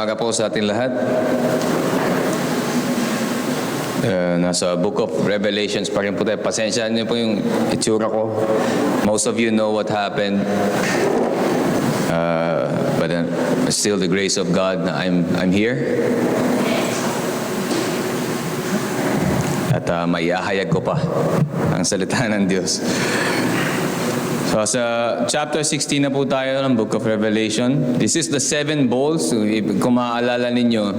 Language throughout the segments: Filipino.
umaga po sa ating lahat. Nasa Book of Revelations pa rin po tayo. Pasensya niyo po yung itsura ko. Most of you know what happened. But still the grace of God na I'm here. At maihahayag ko pa ang salita ng Diyos. So sa chapter 16 na po tayo ng Book of Revelation. This is the 7 bowls. So, kung maaalala ninyo,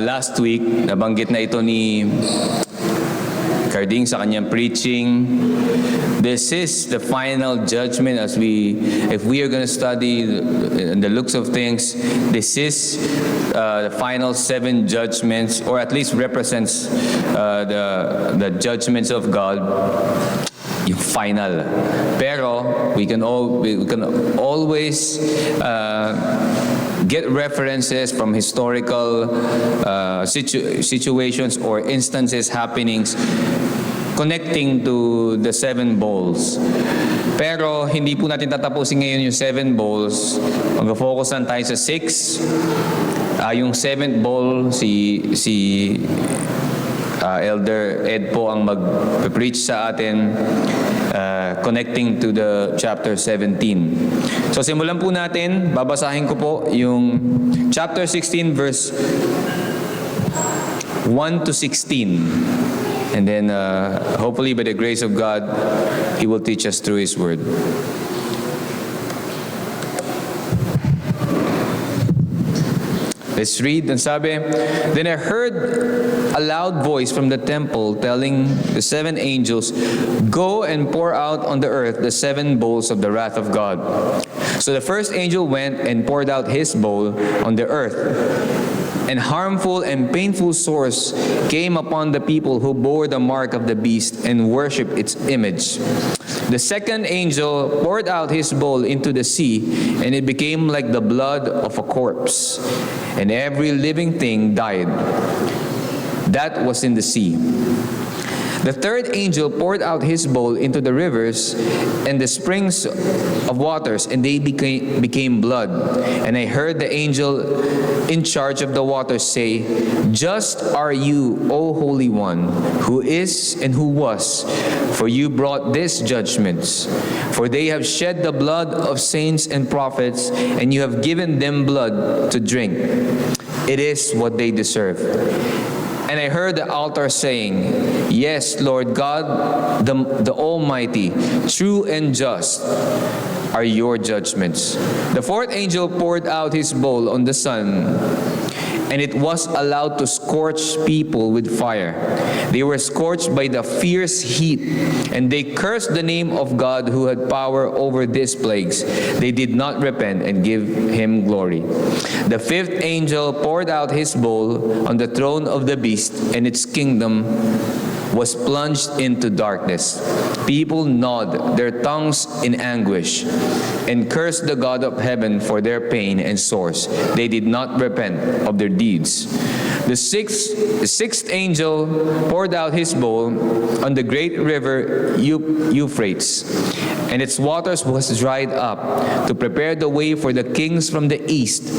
last week, nabanggit na ito ni Carding sa kanyang preaching. This is the final judgment if we are going to study the looks of things, this is the final 7 judgments, or at least represents the judgments of God. Yung final. Pero we can always get references from historical situations or instances, happenings connecting to the 7 bowls. Pero hindi po natin tatapusin ngayon yung 7 bowls. Mag-focus lang tayo sa 6. Yung 7th bowl, si Elder Ed po ang mag-preach sa atin connecting to the chapter 17. So simulan po natin, babasahin ko po yung chapter 16 verse 1 to 16. And then hopefully by the grace of God, He will teach us through His Word. Let's read. And sabi, then I heard a loud voice from the temple telling the 7 angels, go and pour out on the earth the 7 bowls of the wrath of God. So the first angel went and poured out his bowl on the earth. And harmful and painful sores came upon the people who bore the mark of the beast and worshipped its image. The second angel poured out his bowl into the sea, and it became like the blood of a corpse, and every living thing died that was in the sea. The third angel poured out his bowl into the rivers and the springs of waters, and they became blood. And I heard the angel in charge of the waters say, just are you, O Holy One, who is and who was, for you brought these judgments. For they have shed the blood of saints and prophets, and you have given them blood to drink. It is what they deserve. And I heard the altar saying, yes, Lord God, the Almighty, true and just are your judgments. The fourth angel poured out his bowl on the sun, and it was allowed to scorch people with fire. They were scorched by the fierce heat, and they cursed the name of God who had power over these plagues. They did not repent and give him glory. The fifth angel poured out his bowl on the throne of the beast, and its kingdom was plunged into darkness. People gnawed their tongues in anguish and cursed the God of heaven for their pain and sores. They did not repent of their deeds. The sixth angel poured out his bowl on the great river Euphrates, and its waters was dried up to prepare the way for the kings from the east.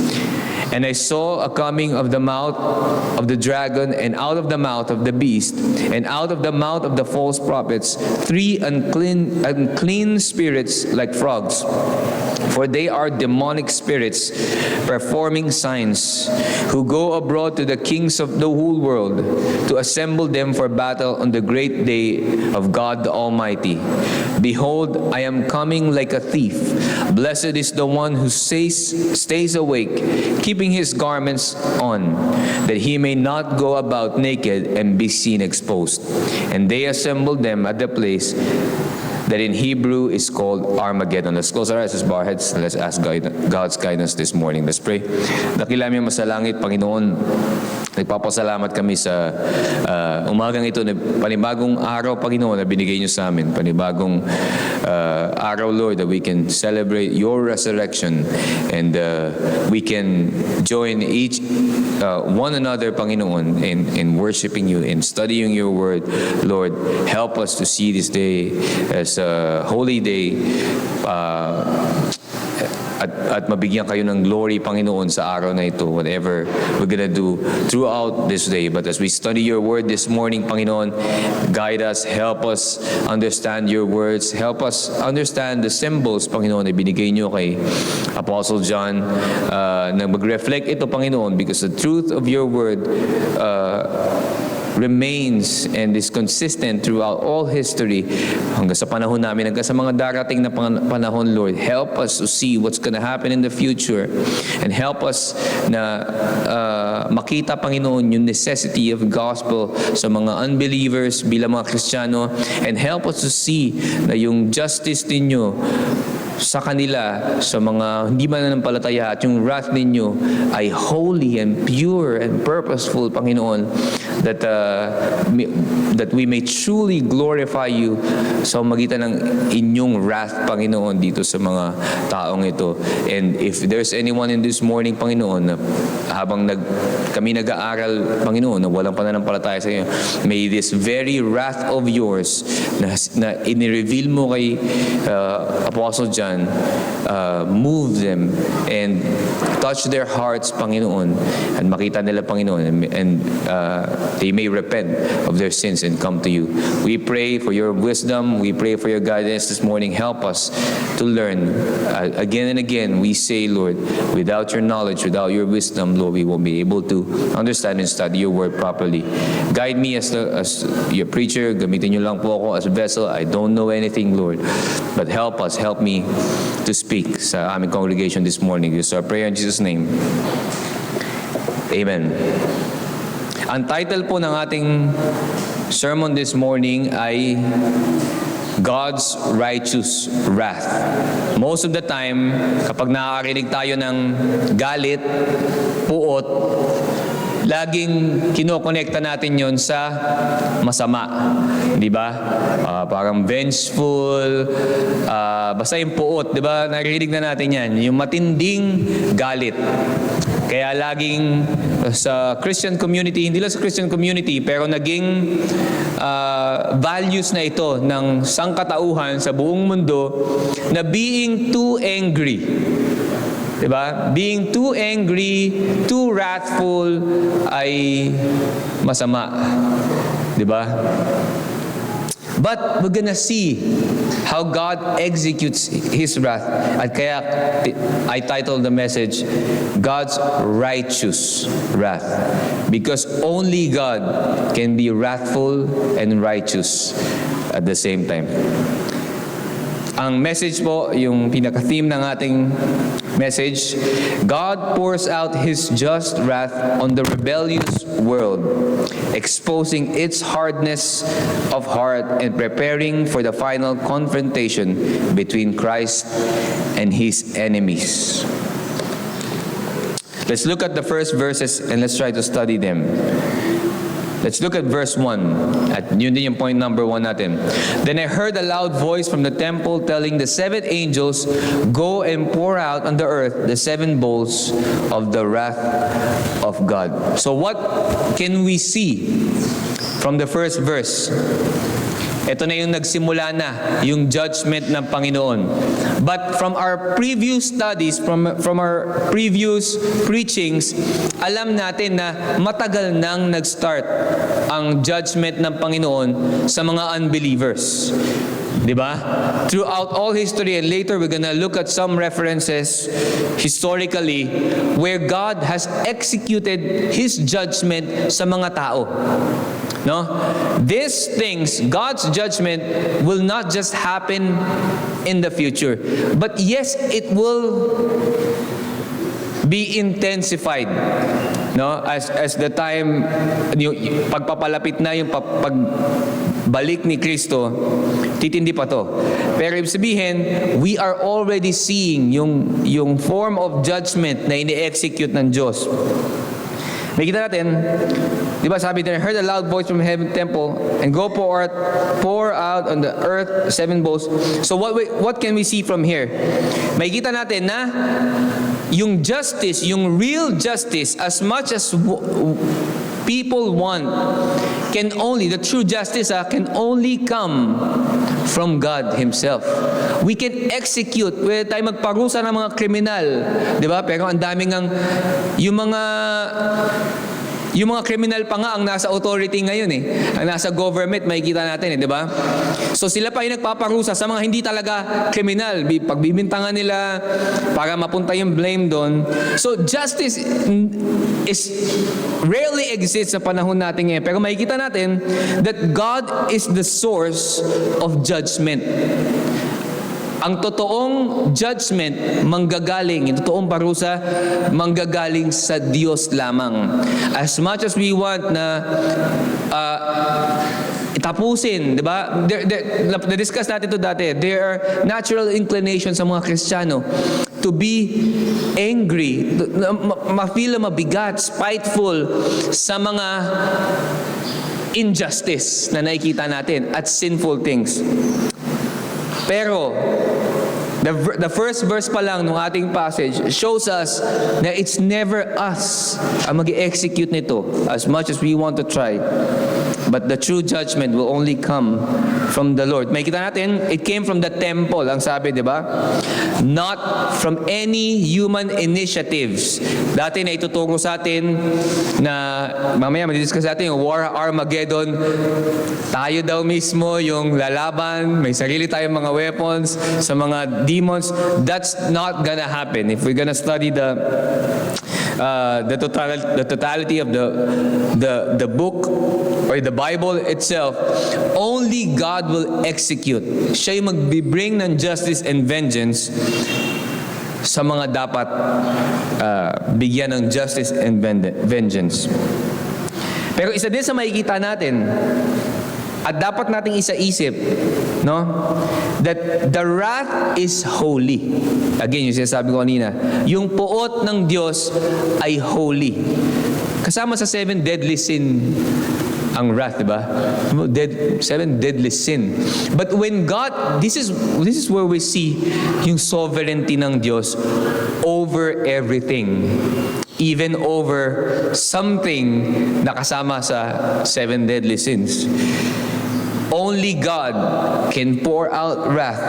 And I saw a coming of the mouth of the dragon, and out of the mouth of the beast, and out of the mouth of the false prophets, 3 unclean spirits like frogs. For they are demonic spirits performing signs, who go abroad to the kings of the whole world to assemble them for battle on the great day of God the Almighty. Behold, I am coming like a thief. Blessed is the one who stays awake, keeping his garments on, that he may not go about naked and be seen exposed. And they assembled them at the place that in Hebrew is called Armageddon. Let's close our eyes, let's bow our heads, and let's ask God's guidance this morning. Let's pray. Dakilang mo sa langit, Panginoon, nagpapasalamat kami sa umagang ito na panibagong araw, Panginoon, na binigay niyo sa amin. Panibagong araw, Lord, that we can celebrate your resurrection, and we can join one another, Panginoon, in worshiping you, in studying your word. Lord, help us to see this day as a holy day, at mabigyan kayo ng glory, Panginoon, sa araw na ito, whatever we're gonna do throughout this day. But as we study your word this morning, Panginoon, guide us, help us understand your words, help us understand the symbols, Panginoon, na binigay niyo kay Apostle John, na mag-reflect ito, Panginoon, because the truth of your word remains and is consistent throughout all history hanggang sa panahon namin, hanggang sa mga darating na panahon, Lord. Help us to see what's gonna happen in the future and help us na makita, Panginoon, yung necessity of gospel sa mga unbelievers bilang mga Kristiyano, and help us to see na yung justice ninyo sa kanila, sa mga hindi mananampalataya, at yung wrath ninyo ay holy and pure and purposeful, Panginoon, that we may truly glorify you sa magitan ng inyong wrath, Panginoon, dito sa mga taong ito. And if there's anyone in this morning, Panginoon, na habang kami nag-aaral, Panginoon, na walang pananampalataya sa iyo, may this very wrath of yours na inireveal mo kay Apostle John, move them and touch their hearts, Panginoon, and makita nila, Panginoon, and they may repent of their sins and come to you. We pray for your wisdom. We pray for your guidance this morning. Help us to learn. Again and again, we say, Lord, without your knowledge, without your wisdom, Lord, we won't be able to understand and study your word properly. Guide me as your preacher. Gamitin niyo lang po ako as a vessel. I don't know anything, Lord. But help us, help me to speak sa aming congregation this morning. This is our prayer in Jesus' name. Amen. Ang title po ng ating sermon this morning ay God's Righteous Wrath. Most of the time, kapag nakakarinig tayo ng galit, puot, laging kinokonekta natin yon sa masama. Di ba? Parang vengeful, basta yung puot, di ba? Naririnig na natin yan. Yung matinding galit. Kaya laging sa Christian community, hindi lang sa Christian community, pero naging values na ito ng sangkatauhan sa buong mundo na being too angry. Diba? Being too angry, too wrathful ay masama. Diba? But we're gonna see how God executes His wrath. At kaya I titled the message, God's Righteous Wrath. Because only God can be wrathful and righteous at the same time. Ang message po, yung pinaka-theme ng ating message, God pours out His just wrath on the rebellious world, exposing its hardness of heart and preparing for the final confrontation between Christ and His enemies. Let's look at the first verses and let's try to study them. Let's look at verse 1. At yun din yung point number 1 natin. Then I heard a loud voice from the temple telling the 7 angels, go and pour out on the earth the 7 bowls of the wrath of God. So what can we see from the first verse? Ito na yung nagsimula na, yung judgment ng Panginoon. But from our previous studies, from our previous preachings, alam natin na matagal nang nag-start ang judgment ng Panginoon sa mga unbelievers. Diba? Throughout all history, and later we're gonna look at some references historically where God has executed His judgment sa mga tao. No? These things, God's judgment will not just happen in the future, but yes, it will be intensified. No? As the time, yung pagpapalapit na yung pagbalik ni Kristo, titindi pa to. Pero ibig sabihin, we are already seeing yung form of judgment na ini-execute ng Diyos. Nakita natin, di ba sabi there, heard a loud voice from heaven temple and go pour out on the earth 7 bowls. So what can we see from here? Makikita natin na yung justice, yung real justice, as much as people want, the true justice can only come from God Himself. We can execute, pwede tayo magparusa ng mga kriminal, di ba? Pero ang daming yung mga kriminal pa nga ang nasa authority ngayon ang nasa government, makikita natin di ba? So sila pa yung nagpaparusa sa mga hindi talaga kriminal, pagbibintangan nila para mapunta yung blame doon. So justice is rarely exists sa panahon natin ngayon. Pero makikita natin that God is the source of judgment. Ang totoong judgment manggagaling, yung totoong parusa manggagaling sa Diyos lamang. As much as we want na tapusin, di ba? Na-discuss natin ito dati. There are natural inclinations sa mga Kristiyano to be angry, ma-feel mabigat, spiteful sa mga injustice na nakikita natin at sinful things. Pero, the first verse pa lang ng ating passage shows us na it's never us ang mag-execute nito as much as we want to try. But the true judgment will only come from the Lord. May kita natin, it came from the temple, ang sabi, di ba? Not from any human initiatives. Dati na ituturo sa atin na, mamaya mag-discuss natin yung War Armageddon. Tayo daw mismo yung lalaban, may sarili tayong mga weapons sa mga demons. That's not gonna happen. If we're gonna study the totality of the book or the Bible itself, only God will execute. Siya yung magbibring ng justice and vengeance sa mga dapat bigyan ng justice and vengeance. Pero isa din sa makikita natin at dapat nating isa-isip, no? That the wrath is holy. Again, yung sinasabi ko kanina, yung puot ng Diyos ay holy. Kasama sa 7 deadly sin ang wrath, di ba? 7 deadly sin. But when God, this is where we see yung sovereignty ng Diyos over everything. Even over something na kasama sa 7 deadly sins. Only God can pour out wrath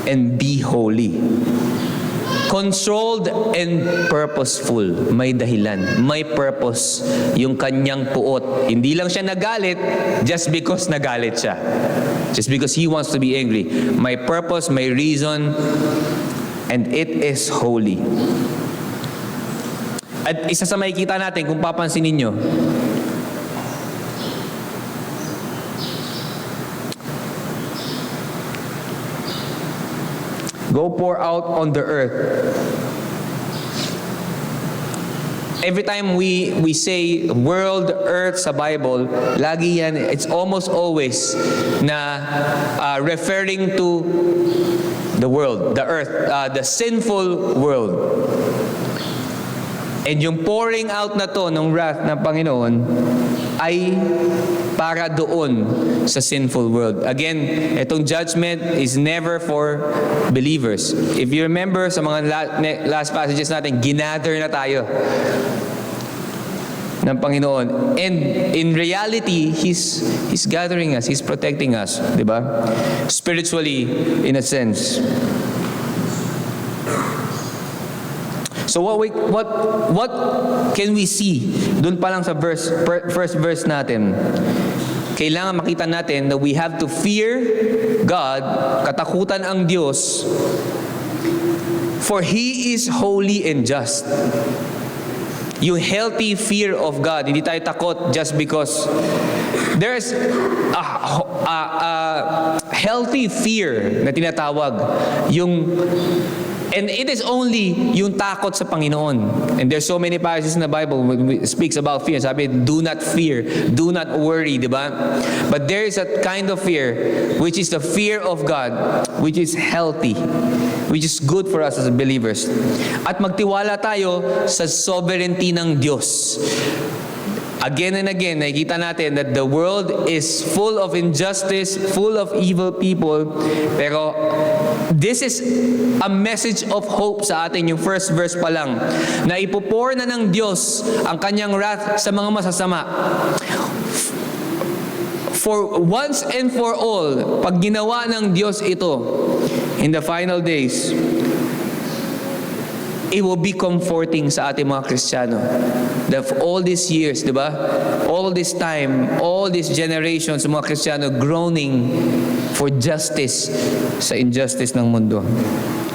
and be holy. Controlled and purposeful. May dahilan. May purpose yung kanyang puot. Hindi lang siya nagalit just because nagalit siya. Just because He wants to be angry. May purpose, may reason, and it is holy. At isa sa makikita natin, kung papansinin nyo, go pour out on the earth. Every time we say world, earth sa Bible, lagi yan, it's almost always na referring to the world, the earth, the sinful world. And yung pouring out na to ng wrath ng Panginoon ay para doon sa sinful world. Again, itong judgment is never for believers. If you remember sa mga last passages natin, ginather na tayo ng Panginoon. And in reality, He's gathering us, He's protecting us, di ba? Spiritually, in a sense. So what can we see? Doon pa lang sa first verse natin. Kailangan makita natin that we have to fear God, katakutan ang Diyos, for He is holy and just. Yung healthy fear of God, hindi tayo takot just because there's a healthy fear na tinatawag. And it is only yung takot sa Panginoon. And there's so many passages in the Bible when it speaks about fear. Sabi, do not fear, do not worry, di ba? But there is a kind of fear, which is the fear of God, which is healthy, which is good for us as believers. At magtiwala tayo sa sovereignty ng Diyos. Again and again, nakikita natin that the world is full of injustice, full of evil people, pero this is a message of hope sa atin, yung first verse pa lang, na ipopour na ng Diyos ang kanyang wrath sa mga masasama For once and for all, pag ginawa ng Diyos ito, in the final days, it will be comforting sa ating mga Kristiyano. That all these years, di ba? All this time, all these generations, mga Kristiyano groaning for justice sa injustice ng mundo.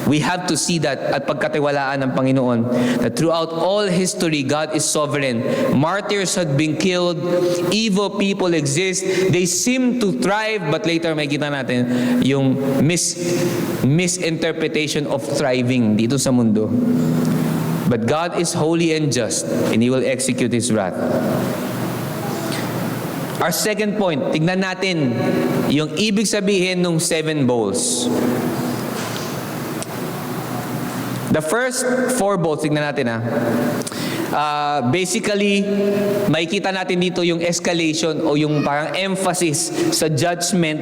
We have to see that at pagkatiwalaan ng Panginoon that throughout all history, God is sovereign. Martyrs had been killed. Evil people exist. They seem to thrive, but later makita natin yung misinterpretation of thriving dito sa mundo. But God is holy and just, and He will execute His wrath. Our second point, tignan natin yung ibig sabihin ng 7 bowls. The first 4 bowls, tignan natin basically, makikita natin dito yung escalation o yung parang emphasis sa judgment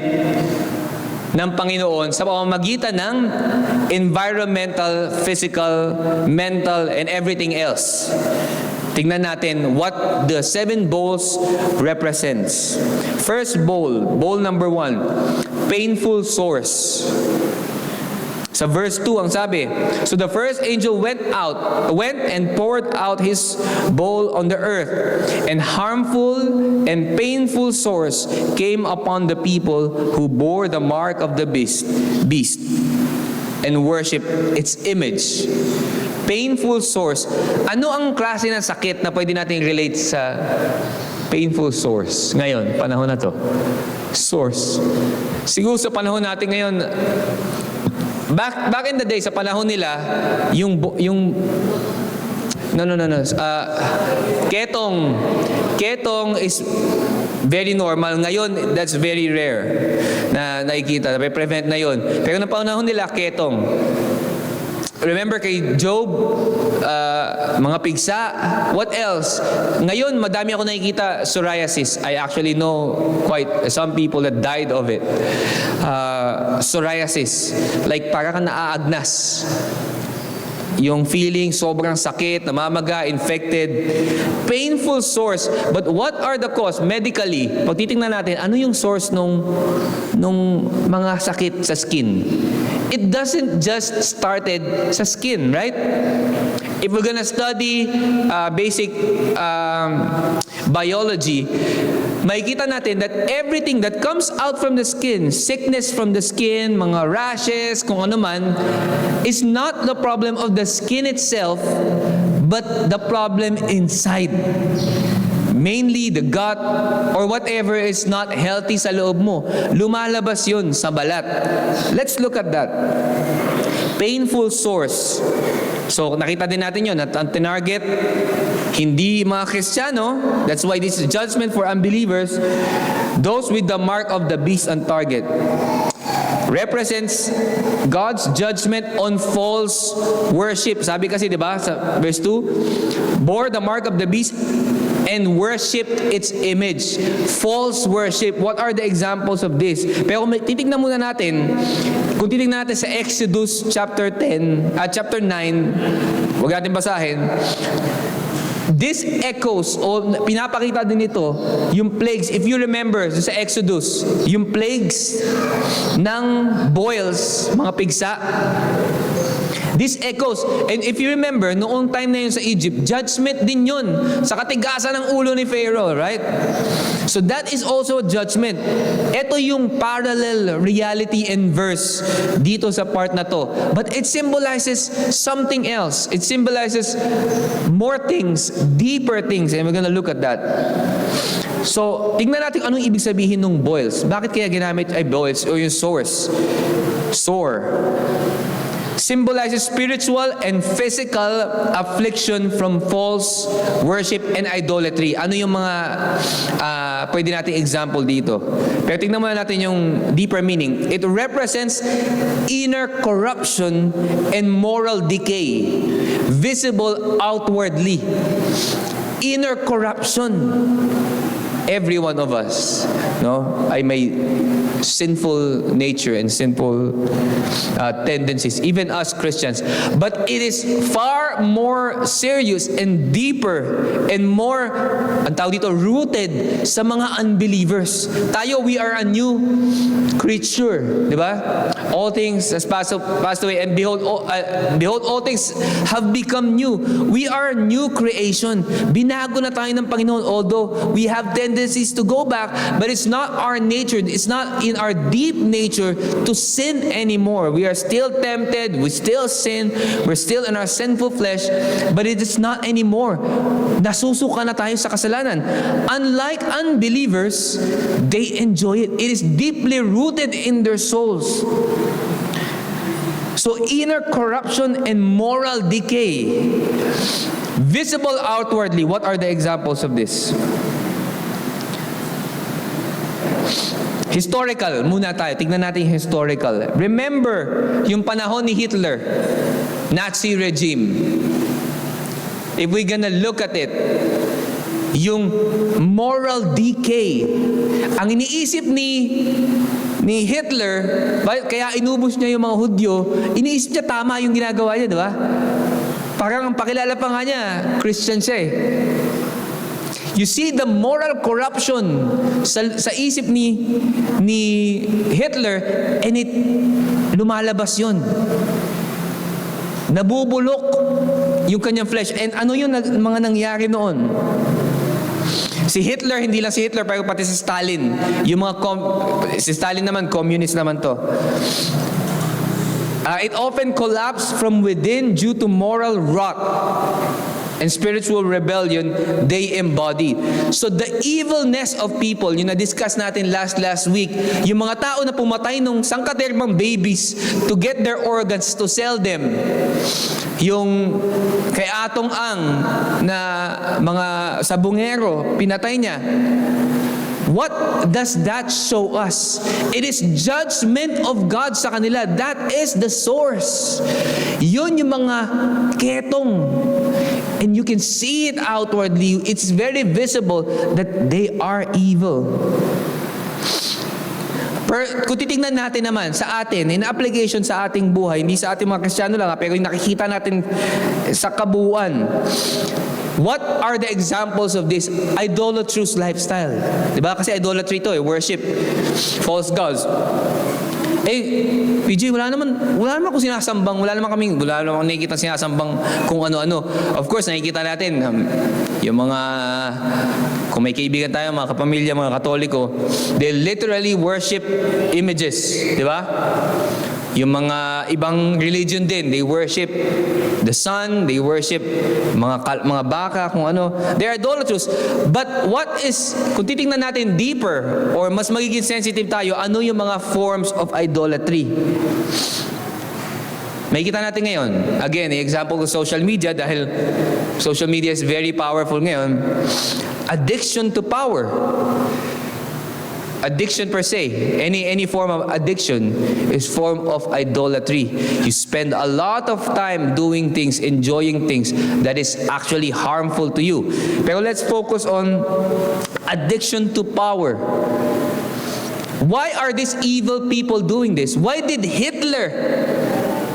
ng Panginoon sa pamamagitan ng environmental, physical, mental, and everything else. Tingnan natin what the 7 bowls represents. First bowl, bowl number 1, painful sores. Sa verse 2 ang sabi, so the first angel went and poured out his bowl on the earth, and harmful and painful sores came upon the people who bore the mark of the beast and worship its image. Painful sores. Ano ang klase ng sakit na pwede natin relate sa painful sores ngayon, panahon na to? Sores. Siguro sa panahon natin ngayon, Back in the day, sa panahon nila, ketong is very normal. Ngayon, that's very rare na nakikita. Prevent na yon. Pero na panahon nila, ketong. Remember kay Job, mga pigsa, what else? Ngayon, madami ako nakikita psoriasis. I actually know quite some people that died of it. Psoriasis. Like parang ka naaagnas. Yung feeling, sobrang sakit, namamaga, infected, painful sores. But what are the cause? Medically, pag titingnan natin, ano yung source nung mga sakit sa skin? It doesn't just started sa skin, right? If we're gonna study basic biology, makikita natin that everything that comes out from the skin, sickness from the skin, mga rashes, kung ano man, is not the problem of the skin itself, but the problem inside. Mainly the gut or whatever is not healthy sa loob mo. Lumalabas yun sa balat. Let's look at that. Painful sores. So nakita din natin yun at ang tinarget, hindi mga Kristiyano. That's why this is judgment for unbelievers. Those with the mark of the beast on target. Represents God's judgment on false worship. Sabi kasi, di ba, sa verse 2, bore the mark of the beast and worshipped its image. False worship. What are the examples of this? Pero kung titignan muna natin, kung titignan natin sa Exodus chapter 9, huwag natin basahin, this echoes, o pinapakita din ito, yung plagues. If you remember sa Exodus, yung plagues ng boils, mga pigsa, this echoes. And if you remember, noong time na yun sa Egypt, judgment din yun sa katigasan ng ulo ni Pharaoh, right? So that is also a judgment. Ito yung parallel reality and verse dito sa part na to. But it symbolizes something else. It symbolizes more things, deeper things, and we're gonna look at that. So, tingnan natin anong ibig sabihin ng boils. Bakit kaya ginamit ay boils o yung sores? Sore symbolizes spiritual and physical affliction from false worship and idolatry. Ano yung mga pwede nating example dito? Pero tingnan muna natin yung deeper meaning. It represents inner corruption and moral decay, visible outwardly. Inner corruption. Every one of us, no, ay may sinful nature and sinful tendencies, even us Christians. But it is far more serious and deeper and more, ang tawag dito, rooted sa mga unbelievers. Tayo, we are a new creature, di ba? All things has passed away, and behold, all things have become new. We are a new creation. Binago na tayo ng Panginoon, although we have tendencies to go back, but it's not our nature, it's not in our deep nature to sin anymore. We are still tempted, we still sin, we're still in our sinful flesh, but it is not anymore. Nasusuka na tayo sa kasalanan. Unlike unbelievers, they enjoy it. It is deeply rooted in their souls. So inner corruption and moral decay, visible outwardly. What are the examples of this? Historical, muna tayo. Tignan natin yung historical. Remember, yung panahon ni Hitler, Nazi regime. If we're gonna look at it, yung moral decay, ang iniisip ni Hitler, kaya inubos niya yung mga Hudyo, iniisip niya tama yung ginagawa niya, di ba? Parang ang pakilala pa nga niya, Christian siya eh. You see the moral corruption sa isip ni Hitler, and it lumalabas yun. Nabubulok yung kanyang flesh. And ano yung mga nangyari noon? Si Hitler, hindi lang si Hitler, pero pati si Stalin. Yung mga si Stalin naman, communist naman to. It often collapsed from within due to moral rot and spiritual rebellion they embodied. So the evilness of people, yung na-discuss natin last week, yung mga tao na pumatay nung sangkaterbang babies to get their organs to sell them. Yung kay Atong Ang na mga sabungero, pinatay niya. What does that show us? It is judgment of God sa kanila. That is the source. Yun yung mga ketong. And you can see it outwardly. It's very visible that they are evil. Pero kung titignan natin naman sa atin, in application sa ating buhay, hindi sa ating mga Kristiyano lang, pero yung nakikita natin sa kabuuan, what are the examples of this idolatrous lifestyle? Diba? Kasi idolatry to worship false gods. PJ, wala naman kung sinasambang, wala naman nakikita sinasambang kung ano-ano. Of course, nakikita natin yung mga, kung may kaibigan tayo, mga kapamilya, mga Katoliko, they literally worship images, di ba? Yung mga ibang religion din, they worship the sun, they worship mga baka, kung ano. They're idolatrous. But what is, kung titingnan natin deeper, or mas magiging sensitive tayo, ano yung mga forms of idolatry? Makikita natin ngayon. Again, example of social media, dahil social media is very powerful ngayon. Addiction to power. Addiction per se, any form of addiction is form of idolatry. You spend a lot of time doing things, enjoying things that is actually harmful to you. Pero let's focus on addiction to power. Why are these evil people doing this? Why did Hitler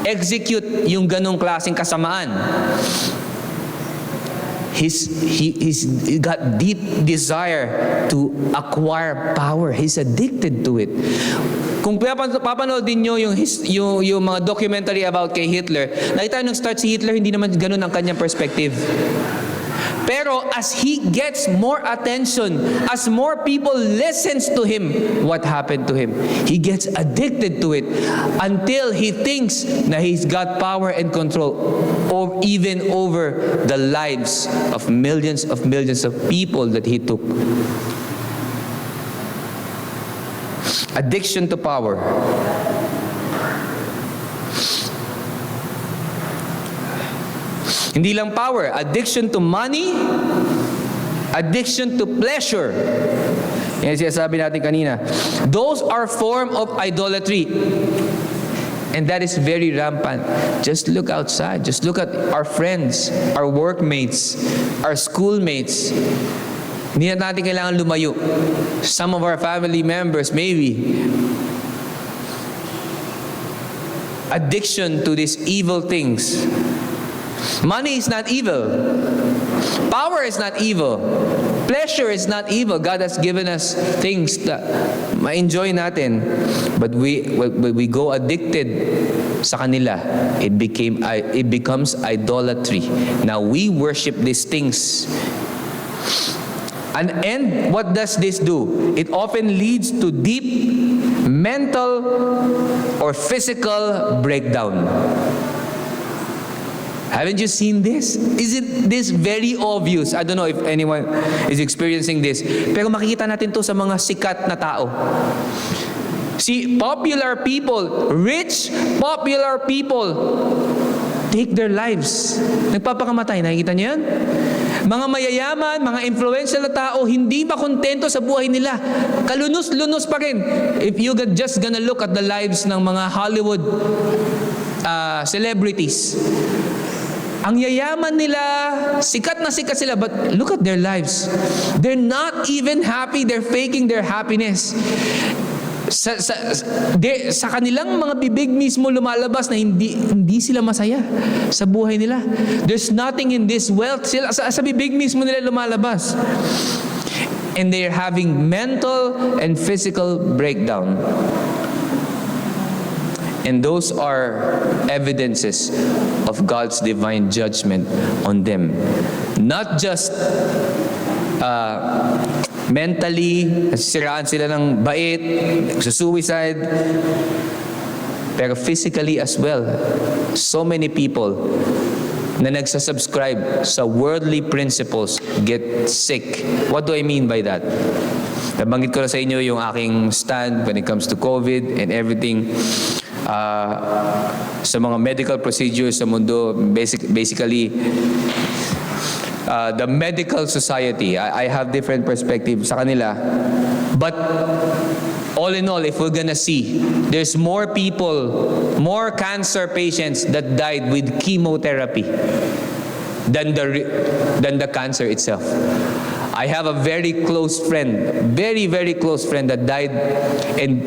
execute yung ganong klaseng kasamaan? He's got deep desire to acquire power. He's addicted to it. Kung papanood din nyo yung mga documentary about kay Hitler, nakita nung start si Hitler, hindi naman ganun ang kanyang perspective. Pero as he gets more attention, as more people listens to him, what happened to him? He gets addicted to it until he thinks na he's got power and control even over the lives of millions of people that he took. Addiction to power. Hindi lang power, addiction to money, addiction to pleasure. Yan sinasabi natin kanina. Those are form of idolatry. And that is very rampant. Just look outside. Just look at our friends, our workmates, our schoolmates. Hindi na natin kailangan lumayo. Some of our family members, maybe, addiction to these evil things. Money is not evil. Power is not evil. Pleasure is not evil. God has given us things that ma-enjoy natin. But when we go addicted sa kanila, it becomes idolatry. Now we worship these things. And what does this do? It often leads to deep mental or physical breakdown. Haven't you seen this? Isn't this very obvious? I don't know if anyone is experiencing this. Pero makikita natin to sa mga sikat na tao. See, popular people, rich, popular people, take their lives. Nagpapakamatay. Nakikita niyo yan? Mga mayayaman, mga influential na tao, hindi pa kontento sa buhay nila. Kalunos-lunos pa rin. If you just gonna look at the lives ng mga Hollywood celebrities, ang yayaman nila, sikat na sikat sila, but look at their lives. They're not even happy. They're faking their happiness. Sa kanilang mga bibig mismo lumalabas na hindi sila masaya sa buhay nila. There's nothing in this wealth. Sa bibig mismo nila lumalabas. And they're having mental and physical breakdown. And those are evidences of God's divine judgment on them. Not just mentally, nasisiraan sila ng bait, suicide, pero physically as well. So many people na nagsasubscribe sa worldly principles get sick. What do I mean by that? Nabanggit ko na sa inyo yung aking stand when it comes to COVID and everything. Sa mga medical procedures sa mundo, basically, the medical society, I have different perspective sa kanila. But all in all, if we're gonna see, there's more people, more cancer patients that died with chemotherapy than the cancer itself. I have a very close friend, very, very close friend that died and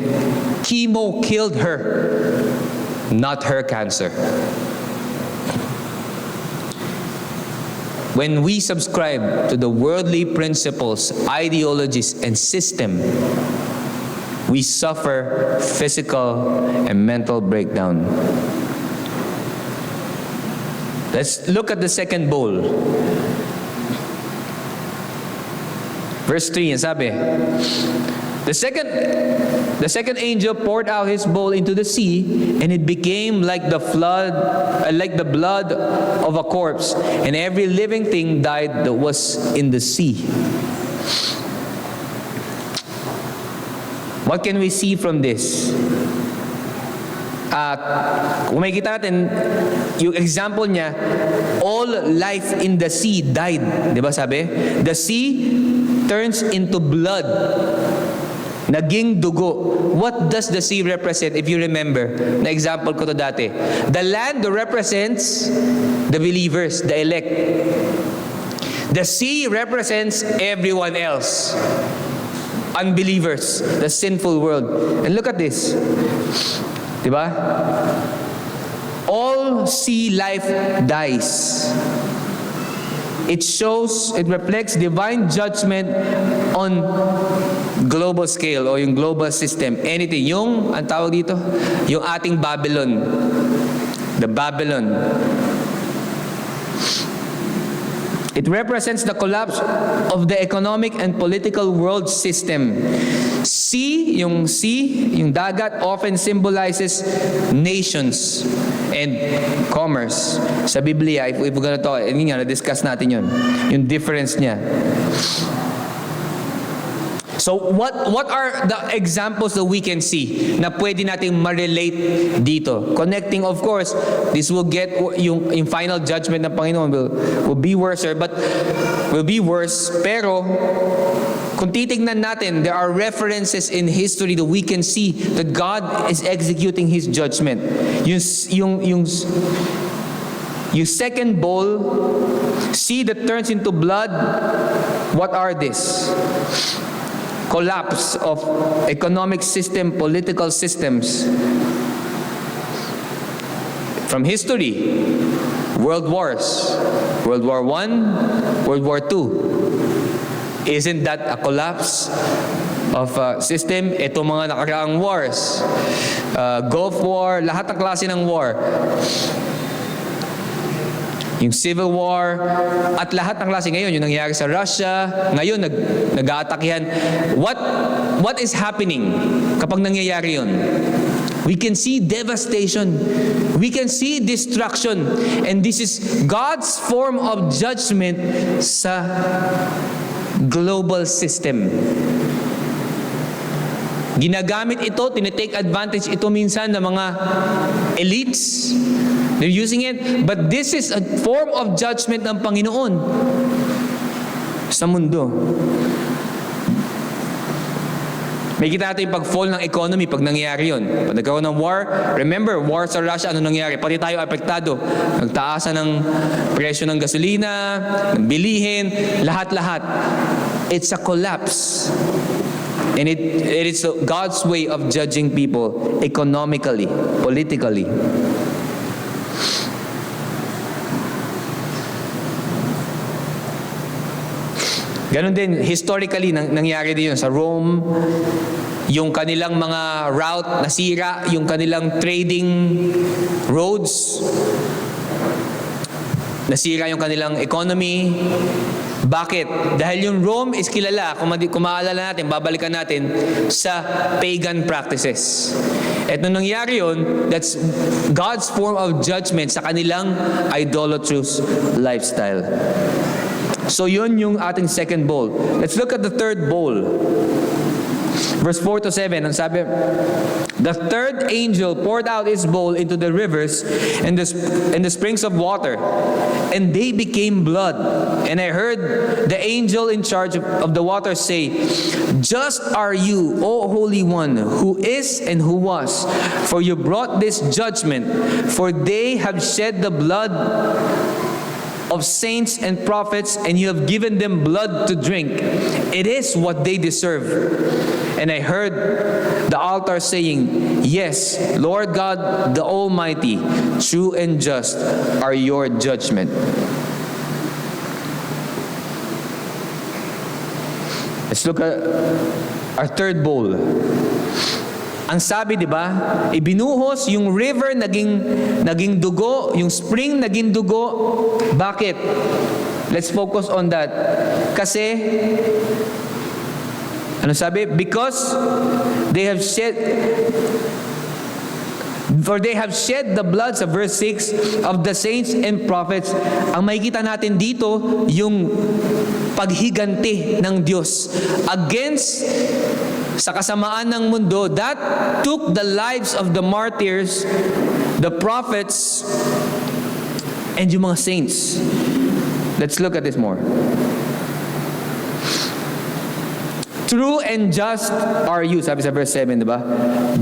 chemo killed her, not her cancer. When we subscribe to the worldly principles, ideologies, and system, we suffer physical and mental breakdown. Let's look at the second bowl. Verse 3, and sabi, the second angel poured out his bowl into the sea, and it became like the blood of a corpse, and every living thing died that was in the sea. What can we see from this? Kung makikita natin, yung example niya, all life in the sea died. Di ba sabi? The sea turns into blood. Naging dugo. What does the sea represent? If you remember, na example ko to dati. The land represents the believers, the elect. The sea represents everyone else. Unbelievers, the sinful world. And look at this. Diba? All sea life dies. It reflects divine judgment on global scale o yung global system. Anything. Yung, ang tawag dito, yung ating Babylon. The Babylon. It represents the collapse of the economic and political world system. Sea, yung dagat often symbolizes nations and commerce. Sa Biblia, if we're gonna talk, yun nga, na-discuss natin yun. Yung difference niya. So what are the examples that we can see na pwede nating ma-relate dito? Connecting, of course, this will get yung final judgment ng Panginoon will be worse, pero kung titignan natin, there are references in history that we can see that God is executing His judgment. Yung second bowl, sea that turns into blood, What are this? Collapse of economic system, political systems. From history, world wars, World War I, World War II. Isn't that a collapse of system? Ito mga nakaraang wars, Gulf War, lahat ng klase ng war. Yung Civil War, at lahat ng klase ngayon, yung nangyayari sa Russia, ngayon nag-aatakihan. What is happening kapag nangyayari yun? We can see devastation. We can see destruction. And this is God's form of judgment sa global system. Ginagamit ito, tinitake advantage ito minsan ng mga elites. They're using it. But this is a form of judgment ng Panginoon sa mundo. May kita natin yung pag-fall ng economy pag nangyayari yun. Pag nagkaroon ng war, remember, war sa Russia, ano nangyari? Pati tayo apektado. Nagtaasan ng presyo ng gasolina, ng bilihin, lahat-lahat. It's a collapse. And it is God's way of judging people economically, politically. Ganon din, historically, nangyari din yun sa Rome. Yung kanilang mga route nasira, yung kanilang trading roads, nasira yung kanilang economy. Bakit? Dahil yung Rome is kilala, kung maalala natin, babalikan natin, sa pagan practices. At nung nangyari yun, that's God's form of judgment sa kanilang idolatrous lifestyle. So yun yung ating second bowl. Let's look at the third bowl. Verse 4 to 7, ang sabi, the third angel poured out his bowl into the rivers and the springs of water, and they became blood. And I heard the angel in charge of the water say, just are you, O Holy One, who is and who was, for you brought this judgment, for they have shed the blood of saints and prophets, and you have given them blood to drink. It is what they deserve. And I heard the altar saying, yes, Lord God, the Almighty, true and just are your judgment. Let's look at our third bowl. Ang sabi, di ba, ibinuhos yung river naging dugo, yung spring naging dugo. Bakit? Let's focus on that. Kasi, ano sabi? Because they have shed the blood, sa verse 6, of the saints and prophets. Ang makikita natin dito, yung paghiganti ng Diyos against sa kasamaan ng mundo that took the lives of the martyrs, the prophets, and yung mga saints. Let's look at this more. True and just are you, sabi sa verse 7, di ba?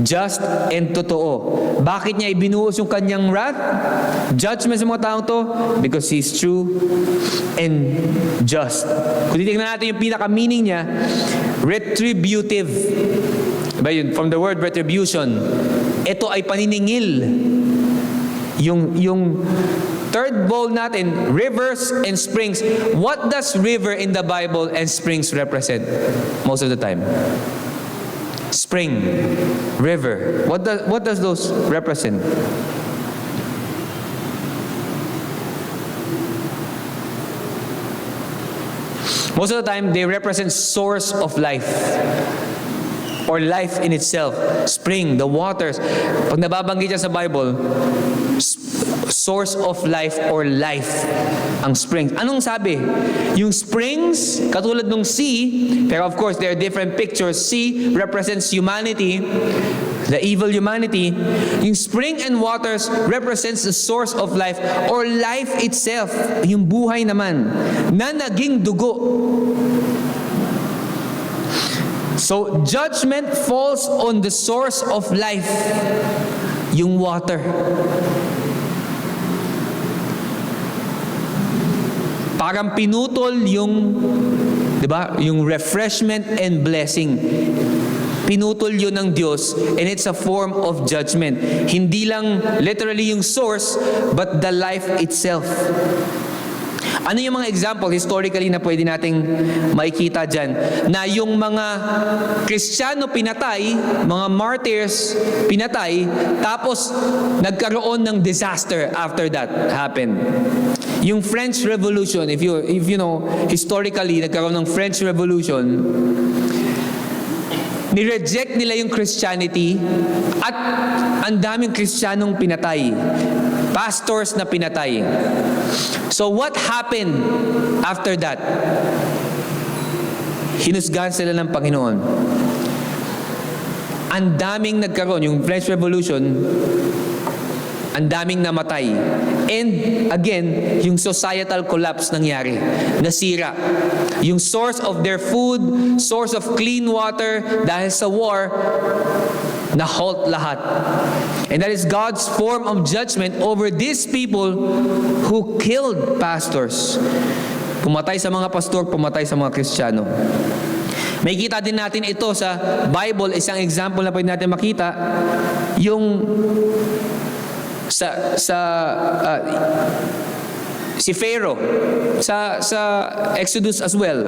Just and totoo. Bakit niya ibinuhos yung kanyang wrath? Judgment sa mga taong to? Because He's true and just. Kung titignan natin yung pinaka-meaning niya, retributive. Diba yun? From the word retribution. Ito ay paniningil. Yung third bowl natin, rivers and springs. What does river in the Bible and springs represent most of the time? Spring, river. What does those represent? Most of the time, they represent source of life or life in itself. Spring, the waters. Pag nababanggit siya sa Bible, source of life or life ang springs. Anong sabi? Yung springs, katulad ng sea, pero of course, there are different pictures. Sea represents humanity, the evil humanity. Yung spring and waters represents the source of life or life itself, yung buhay naman, na naging dugo. So, judgment falls on the source of life, yung water. Parang pinutol yung, Diba? Yung refreshment and blessing. Pinutol yun ng Diyos, and it's a form of judgment. Hindi lang literally yung source, but the life itself. Ano yung mga example historically na pwede nating makikita dyan? Na yung mga Kristiyano pinatay, mga martyrs pinatay, tapos nagkaroon ng disaster after that happened. Yung French Revolution, if you know, historically, nagkaroon ng French Revolution, nireject nila yung Christianity at ang daming Kristiyanong pinatay. Pastors na pinatay. So what happened after that? Hinusgahan sila ng Panginoon. Ang daming nagkaroon, yung French Revolution, ang daming namatay. And again, yung societal collapse nangyari. Nasira. Yung source of their food, source of clean water, dahil sa war, na-halt lahat. And that is God's form of judgment over these people who killed pastors. Pumatay sa mga pastor, pumatay sa mga Kristiyano. May kita din natin ito sa Bible, isang example na pwede natin makita, yung si Pharaoh sa Exodus as well.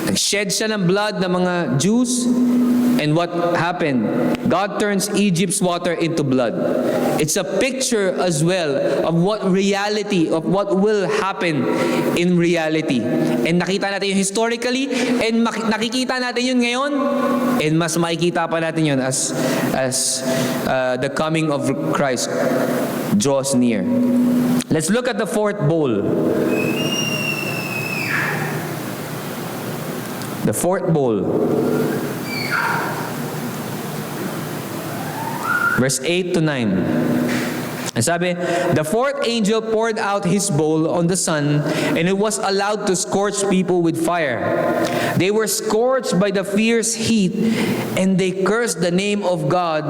Nag-shed siya ng blood ng mga Jews, and what happened? God turns Egypt's water into blood. It's a picture as well of what will happen in reality. And nakita natin yun historically, and nakikita natin yun ngayon, and mas makikita pa natin yun as the coming of Christ draws near. Let's look at the fourth bowl. The fourth bowl. Verse 8 to 9. And sabi, the fourth angel poured out his bowl on the sun, and it was allowed to scorch people with fire. They were scorched by the fierce heat, and they cursed the name of God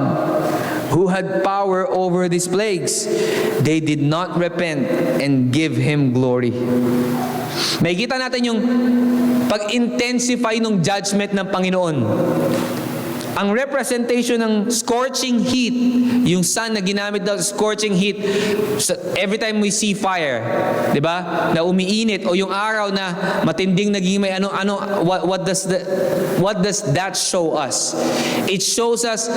who had power over these plagues. They did not repent and give him glory. May kita natin yung pag-intensify ng judgment ng Panginoon. Ang representation ng scorching heat, yung sun na ginamit daw scorching heat, every time we see fire, di ba? Na umiinit, o yung araw na matinding naging may what does that show us? It shows us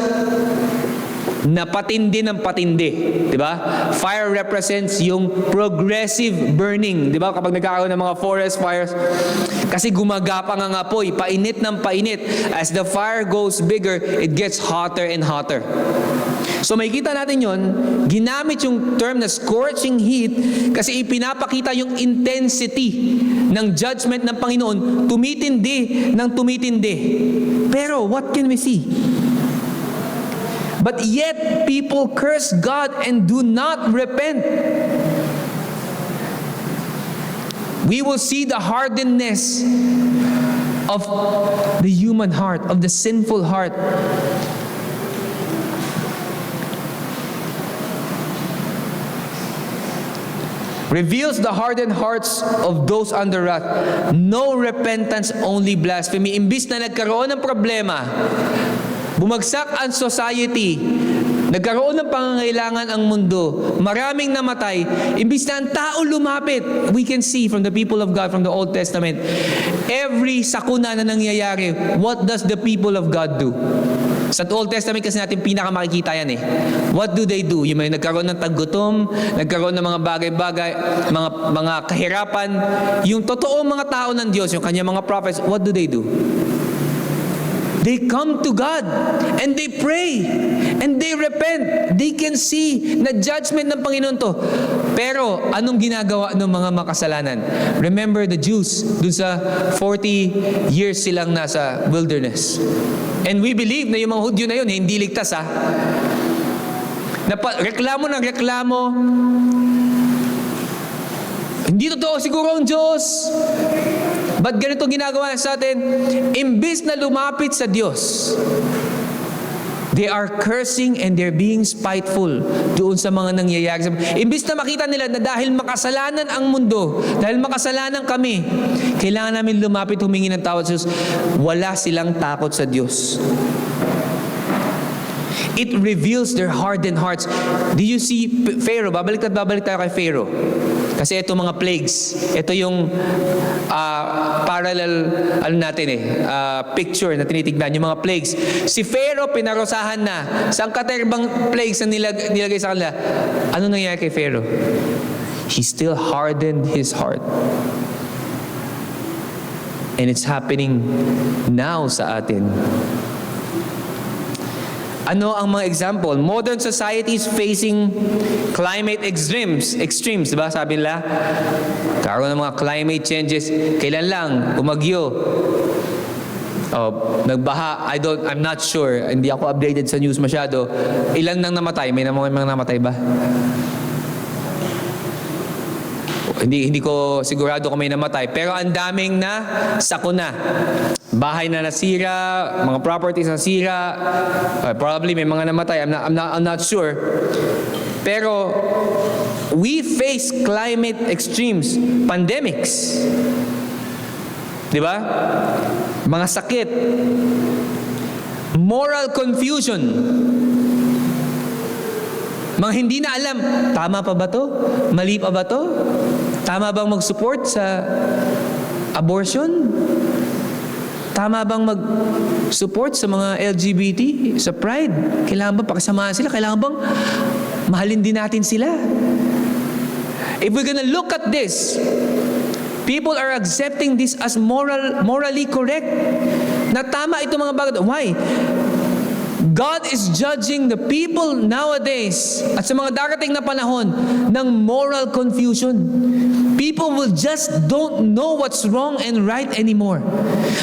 na patindi ng patindi, di ba? Fire represents yung progressive burning, di ba? Kapag nagkakaroon ng mga forest fires, kasi gumagapang ang apoy, painit ng painit. As the fire goes bigger, it gets hotter and hotter. So makikita natin yon, ginamit yung term na scorching heat kasi ipinapakita yung intensity ng judgment ng Panginoon, tumitindi ng tumitindi. Pero what can we see? But yet, people curse God and do not repent. We will see the hardness of the human heart, of the sinful heart. Reveals the hardened hearts of those under wrath. No repentance, only blasphemy. Imbis na nagkaroon ng problema, bumagsak ang society, nagkaroon ng pangangailangan ang mundo, maraming namatay, imbis na ang tao lumapit. We can see from the people of God, from the Old Testament, every sakuna na nangyayari, what does the people of God do? Sa Old Testament kasi natin pinakamakikita yan eh. What do they do? Yung may nagkaroon ng taggutom, nagkaroon ng mga bagay-bagay, mga kahirapan, yung totoong mga tao ng Diyos, yung kanyang mga prophets, what do they do? They come to God and they pray and they repent. They can see na judgment ng Panginoon to. Pero anong ginagawa ng mga makasalanan? Remember the Jews, dun sa 40 years silang nasa wilderness. And we believe na yung mga Hudyo na yun, hindi ligtas ha. Reklamo ng reklamo. Hindi totoo siguro ang Diyos. But ganito ginagawa sa atin, imbis na lumapit sa Diyos, They are cursing and they're being spiteful doon sa mga nangyayari. Imbis na makita nila na dahil makasalanan ang mundo, dahil makasalanan kami, kailangan namin lumapit, humingi ng tawad sa Diyos. Wala silang takot sa Diyos. It reveals their hardened hearts. Do you see Pharaoh? Babalik tayo kay Pharaoh. Kasi ito mga plagues, ito yung parallel picture na tinitignan, yung mga plagues. Si Pharaoh pinarusahan na. Sa katerbang plagues na nilagay sa kanila, ano nangyari kay Pharaoh? He still hardened his heart. And it's happening now sa atin. Ano ang mga example? Modern society is facing climate extremes, di ba? Sabi nila, karoon ng mga climate changes. Kailan lang? Bumagyo. Nagbaha. I'm not sure. Hindi ako updated sa news masyado. Ilan nang namatay? May mga namatay ba? Hindi ko sigurado kung may namatay. Pero ang daming na sakuna. Bahay na nasira, mga properties nasira, probably may mga namatay, I'm not sure. Pero we face climate extremes, pandemics. Di ba? Mga sakit. Moral confusion. Mga hindi na alam, tama pa ba to? Mali pa ba to? Tama bang mag-support sa abortion? Tama bang mag-support sa mga LGBT, sa Pride? Kailangan bang pakisamahan sila? Kailangan bang mahalin din natin sila? If we're gonna look at this, people are accepting this as morally correct. Na tama itong mga bagay. Why? God is judging the people nowadays at sa mga darating na panahon ng moral confusion. People will just don't know what's wrong and right anymore.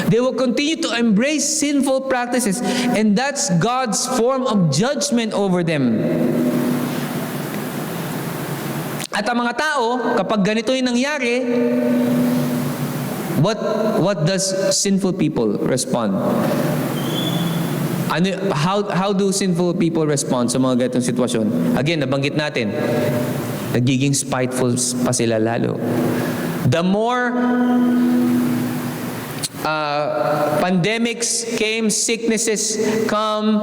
They will continue to embrace sinful practices, and that's God's form of judgment over them. At ang mga tao, kapag ganito yung nangyari, what does sinful people respond? How do sinful people respond sa mga ganitong sitwasyon? Again, nabanggit natin, nagiging spiteful pa sila lalo. The more pandemics came, sicknesses come,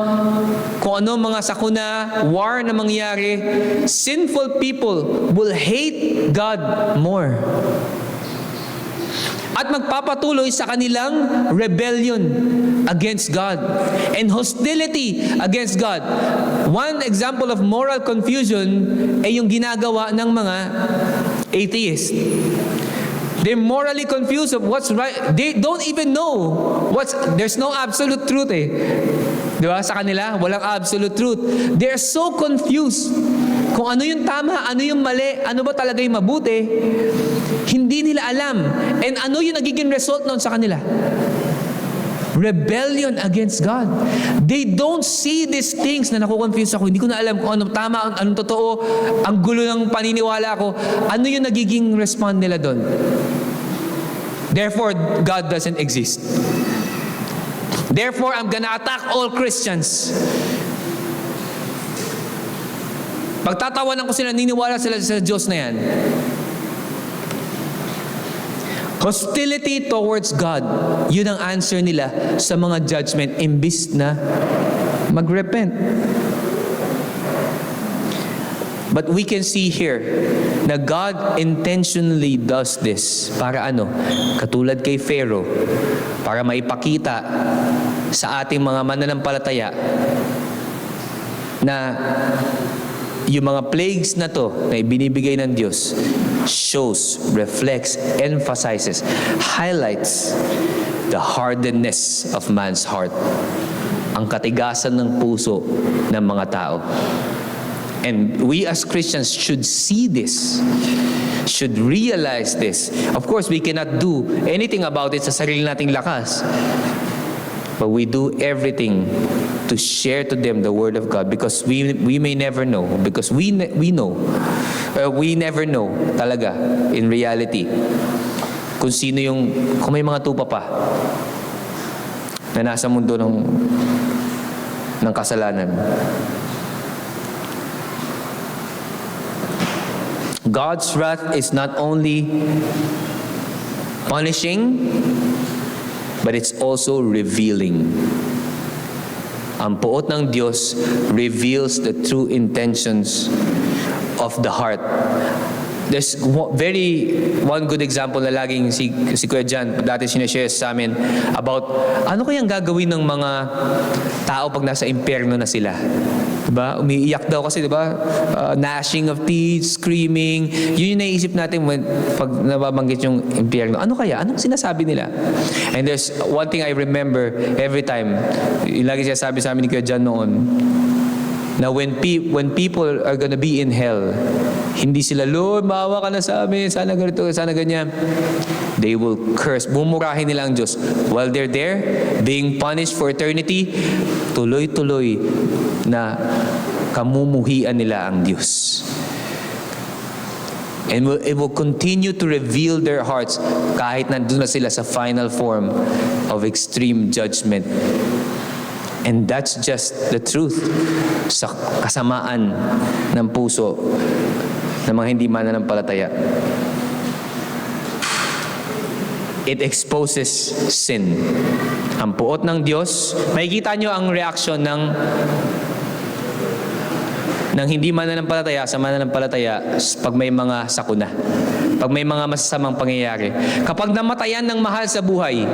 kung ano mga sakuna, war na mangyari, sinful people will hate God more. At magpapatuloy sa kanilang rebellion against God and hostility against God. One example of moral confusion ay yung ginagawa ng mga atheists. They're morally confused of what's right. They don't even know there's no absolute truth eh. Di ba? Sa kanila, walang absolute truth. They're so confused kung ano yung tama, ano yung mali, ano ba talaga yung mabuti. Hindi nila alam. And ano yung nagiging result noon sa kanila? Rebellion against God. They don't see these things na nakukonfuse ako. Hindi ko na alam kung ano tama, anong totoo, ang gulo ng paniniwala ko. Ano yung nagiging respond nila doon? Therefore, God doesn't exist. Therefore, I'm gonna attack all Christians. Pagtatawanan ko sila, niniwala sila sa Diyos na yan. Hostility towards God, yun ang answer nila sa mga judgment imbis na mag-repent. But we can see here na God intentionally does this. Para ano? Katulad kay Pharaoh, para maipakita sa ating mga mananampalataya na yung mga plagues na to na ibinibigay ng Diyos shows, reflects, emphasizes, highlights the hardness of man's heart. Ang katigasan ng puso ng mga tao. And we as Christians should see this, should realize this. Of course, we cannot do anything about it sa sarili nating lakas. But we do everything to share to them the Word of God because we may never know. Because we know. We never know talaga in reality kung sino kung may mga tupa pa na nasa mundo ng kasalanan. God's wrath is not only punishing, but it's also revealing. Ang puot ng Diyos reveals the true intentions of the heart. There's one good example na laging si Kuya Jan dati sinashare sa amin about ano kayang gagawin ng mga tao pag nasa impyerno na sila. Diba? Umiiyak daw kasi, diba? Gnashing of teeth, screaming. Yun yung naisip natin pag nababanggit yung impyerno. Ano kaya? Anong sinasabi nila? And there's one thing I remember every time, lagi siya sabi sa amin ni Kuya Jan noon, na when people are gonna be in hell, hindi sila, Lord, maawa ka na sa amin, sana ganito, sana ganyan. They will curse. Bumurahin nila ang Diyos. While they're there, being punished for eternity, tuloy-tuloy na kamumuhian nila ang Diyos. And it will continue to reveal their hearts kahit nandun na sila sa final form of extreme judgment. And that's just the truth sa kasamaan ng puso ng mga hindi mananampalataya. It exposes sin. Ang puot ng Diyos, makikita nyo ang reaksyon ng hindi mananampalataya sa mananampalataya pag may mga sakuna. Pag may mga masasamang pangyayari. Kapag namatayan ng mahal sa buhay,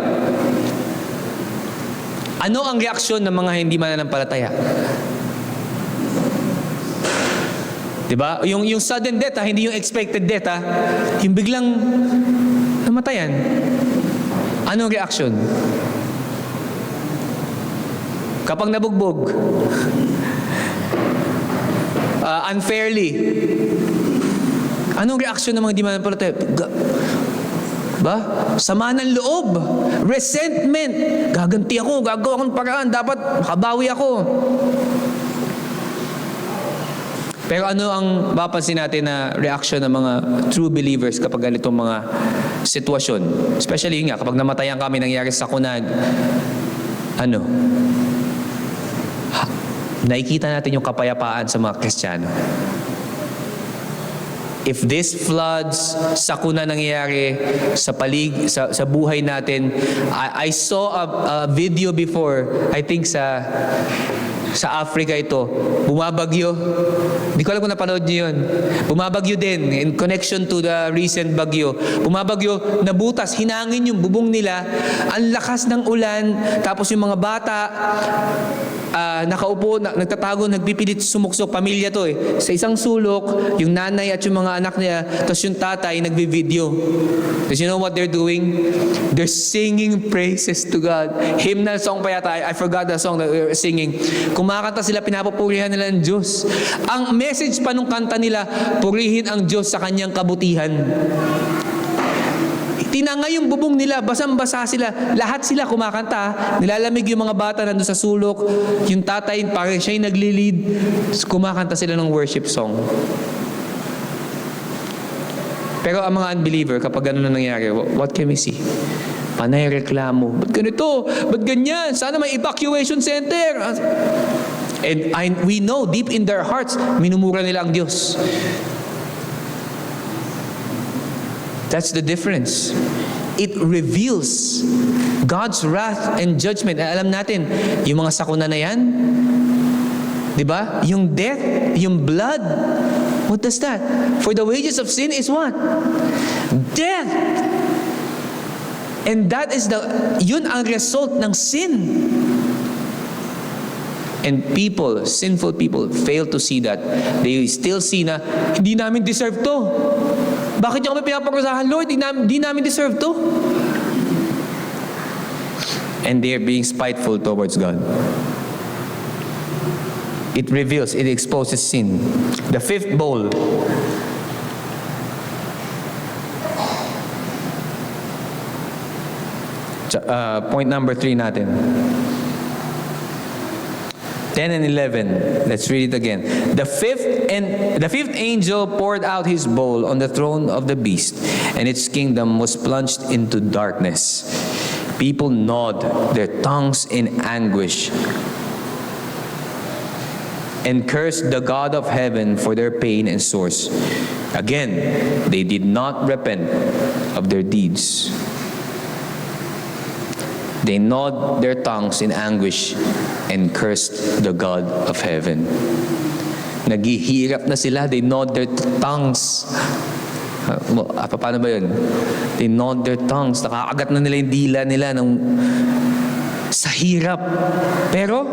ano ang reaksyon ng mga hindi mananampalataya? Diba? Yung sudden death, hindi yung expected death, yung biglang namatayan. Anong reaksyon? Kapag nabugbog, unfairly, anong reaksyon ng mga hindi mananampalataya? Ba? Sama ng loob, resentment, gaganti ako, gagawa akong paraan, dapat makabawi ako. Pero ano ang mapapansin natin na reaction ng mga true believers kapag ganitong mga sitwasyon? Especially nga, kapag namatayan kami, nangyari sa kunad, nakikita natin yung kapayapaan sa mga Kristiyano. If this floods, sakuna nangyayari sa buhay natin, I saw a video before, I think sa Africa ito, bumabagyo. Hindi ko alam kung napanood niyo yun. Bumabagyo din, in connection to the recent bagyo. Bumabagyo, nabutas, hinangin yung bubong nila, ang lakas ng ulan, tapos yung mga bata, nakaupo, nagtatago, nagpipilit sumuksok, pamilya to sa isang sulok, yung nanay at yung mga anak niya, tapos yung tatay nagbi-video. Because you know what they're doing? They're singing praises to God. Hymnal song pa yata, I forgot the song that they were singing. Kumakanta sila, pinapupurihan nila ng Diyos. Ang message pa nung kanta nila, purihin ang Diyos sa kanyang kabutihan. Tinangay yung bubong nila, basang-basa sila. Lahat sila kumakanta. Nilalamig yung mga bata nandun sa sulok. Yung tatay, parang siya yung nagli-lead. Kumakanta sila ng worship song. Pero ang mga unbeliever, kapag gano'n na nangyari, what can we see? Panay reklamo. Ba't ganito? Ba't ganyan? Sana may evacuation center. And we know deep in their hearts, minumura nila ang Diyos. That's the difference. It reveals God's wrath and judgment. Alam natin, yung mga sakuna na yan, di ba? Yung death, yung blood, what does that? For the wages of sin is what? Death. And that is yun ang result ng sin. And people, sinful people, fail to see that. They still see na, hindi namin deserve to. Bakit yung kami pinaparusahan? Lord, di namin deserve to. And they're being spiteful towards God. It reveals, it exposes sin. The fifth bowl. Point number 3 natin. 10 and 11. Let's read it again. The fifth angel poured out his bowl on the throne of the beast, and its kingdom was plunged into darkness. People gnawed their tongues in anguish and cursed the God of heaven for their pain and source. Again, they did not repent of their deeds. They gnawed their tongues in anguish and cursed the God of heaven. Naghihirap na sila. They gnawed their tongues. Paano ba yun? They gnawed their tongues. Nakakagat na nila yung dila nila sa hirap. Pero,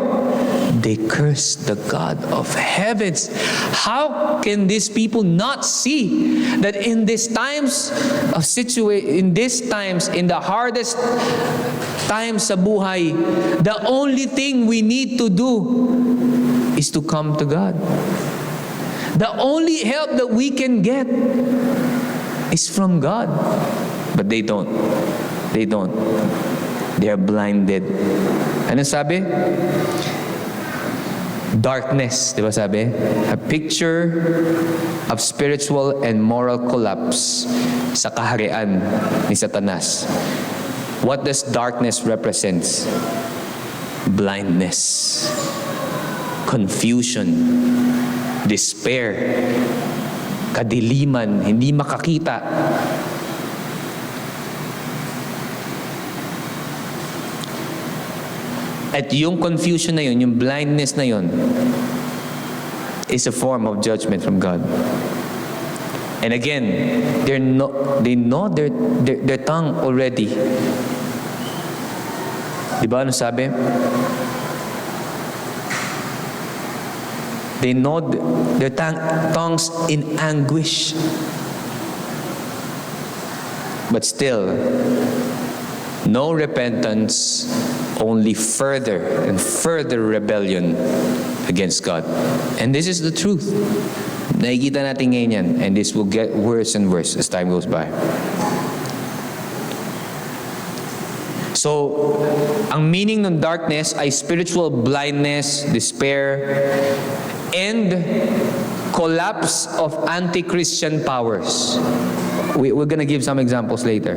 they cursed the God of heavens. How can these people not see that in these times of in the hardest times sa buhay, the only thing we need to do is to come to God. The only help that we can get is from God. But they don't. They don't. They are blinded. Ano sabi? Darkness, di ba sabi? A picture of spiritual and moral collapse sa kaharian ni Satanas. What does darkness represent? Blindness, confusion, despair, kadiliman, hindi makakita. At yung confusion na yun, yung blindness na yun, is a form of judgment from God. And again, they know their tongue already. Di ba ano sabi? They know their tongues in anguish. But still, no repentance, only further and further rebellion against God. And this is the truth. Nakikita natin ngayon yan, and this will get worse and worse as time goes by. So, ang meaning ng darkness ay spiritual blindness, despair, and collapse of anti-Christian powers. We're gonna give some examples later.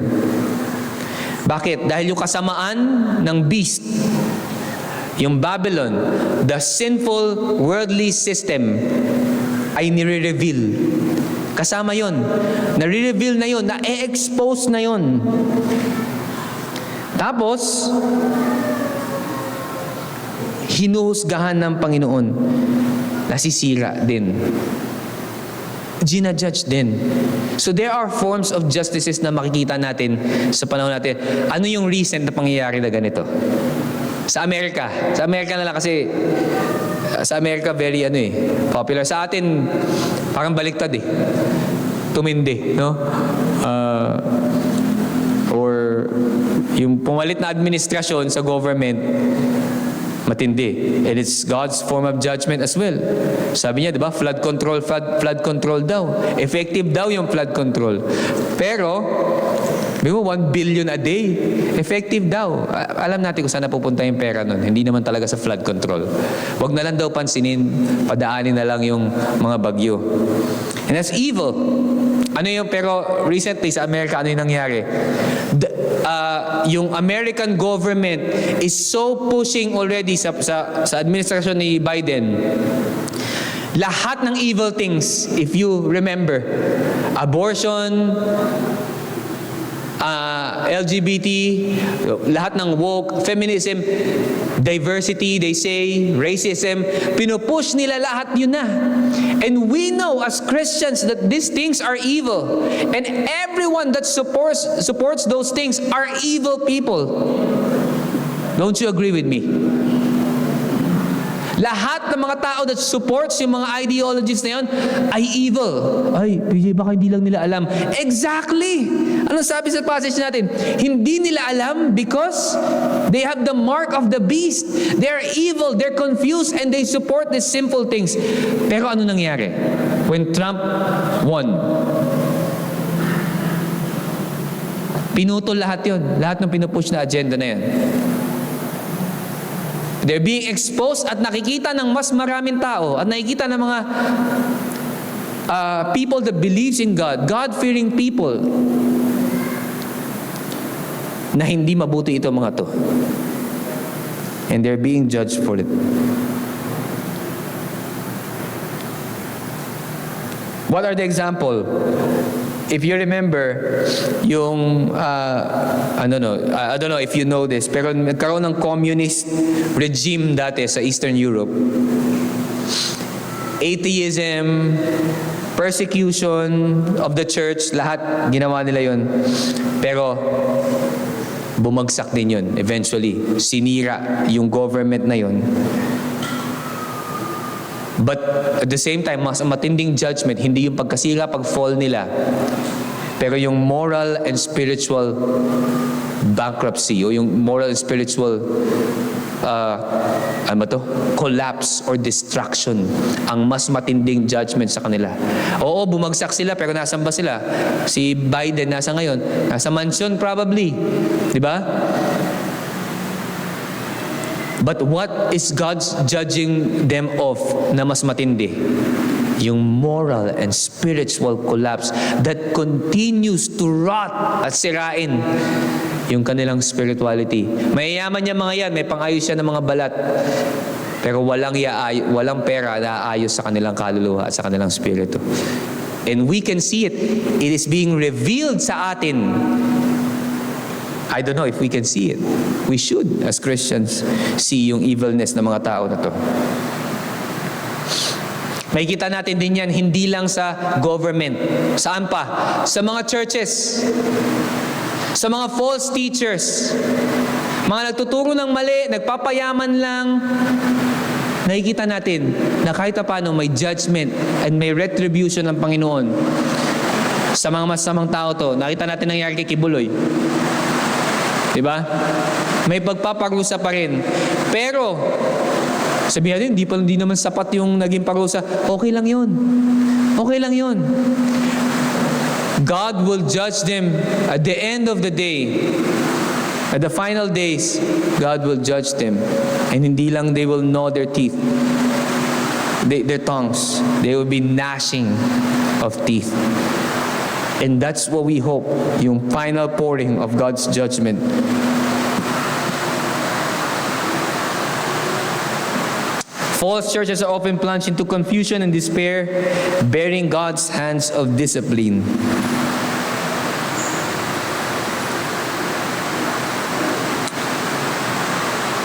Bakit? Dahil yung kasamaan ng beast, yung Babylon, the sinful worldly system, ay nire-reveal. Kasama yon. Nare-reveal na yon, na-expose na yon. Tapos, hinuhusgahan ng Panginoon. Nasisira din. Ginajudge din. So there are forms of justices na makikita natin sa panahon natin. Ano yung recent na pangyayari na ganito? Sa Amerika. Sa Amerika na lang kasi sa Amerika very popular. Sa atin parang baliktad tumindi, no? Or yung pumalit na administrasyon sa government, matindi. And it's God's form of judgment as well. Sabi niya, di ba? Flood control daw. Effective daw yung flood control. Pero, di ba, 1 billion a day. Effective daw. Alam natin kung saan napupunta yung pera nun. Hindi naman talaga sa flood control. Huwag na lang daw pansinin, padaanin na lang yung mga bagyo. And that's evil. Pero recently sa Amerika, ano yung nangyari? Yung American government is so pushing already sa administrasyon ni Biden. Lahat ng evil things, if you remember, abortion, LGBT, lahat ng woke, feminism, diversity, they say, racism, pinupush nila lahat yun na. And we know as Christians that these things are evil. And everyone that supports those things are evil people. Don't you agree with me? Lahat ng mga tao that supports yung mga ideologies na yun ay evil. Ay, PJ, baka hindi lang nila alam. Exactly! Ano sabi sa passage natin? Hindi nila alam because they have the mark of the beast. They're evil, they're confused, and they support these simple things. Pero ano nangyari? When Trump won, pinutol lahat yun. Lahat ng pinupush na agenda na yan. They're being exposed at nakikita ng mas maraming tao at nakikita ng mga people that believes in God, God-fearing people, na hindi mabuti ito mga to. And they're being judged for it. What are the example? If you remember, yung, I don't know if you know this, pero nagkaroon ng communist regime dati sa Eastern Europe. Atheism, persecution of the church, lahat ginawa nila yun. Pero bumagsak din yun eventually. Sinira yung government na yun. But at the same time, mas matinding judgment, hindi yung pagkasira, pag-fall nila, pero yung moral and spiritual bankruptcy o yung moral and spiritual collapse or destruction ang mas matinding judgment sa kanila. Oo, bumagsak sila, pero nasan ba sila? Si Biden nasa ngayon? Nasa mansion probably. Di ba? But what is God's judging them of na mas matindi? Yung moral and spiritual collapse that continues to rot at sirain yung kanilang spirituality. Mayayaman niya mga yan, may pangayos siya ng mga balat. Pero walang pera na aayos sa kanilang kaluluwa at sa kanilang spirito. And we can see it. It is being revealed sa atin. I don't know if we can see it. We should, as Christians, see yung evilness ng mga tao na to. Makikita natin din yan, hindi lang sa government. Saan pa? Sa mga churches. Sa mga false teachers. Mga nagtuturo ng mali, nagpapayaman lang. Nakikita natin na kahit paano may judgment and may retribution ng Panginoon sa mga masamang tao to. Nakita natin nangyari kay Kibuloy. Diba? May pagpaparusa pa rin. Pero, sabihin natin, hindi naman sapat yung naging parusa. Okay lang yun. Okay lang yun. God will judge them at the end of the day. At the final days, God will judge them. And hindi lang they will gnaw their teeth. Their tongues. They will be gnashing of teeth. And that's what we hope, yung final pouring of God's judgment. False churches are often plunged into confusion and despair, bearing God's hands of discipline.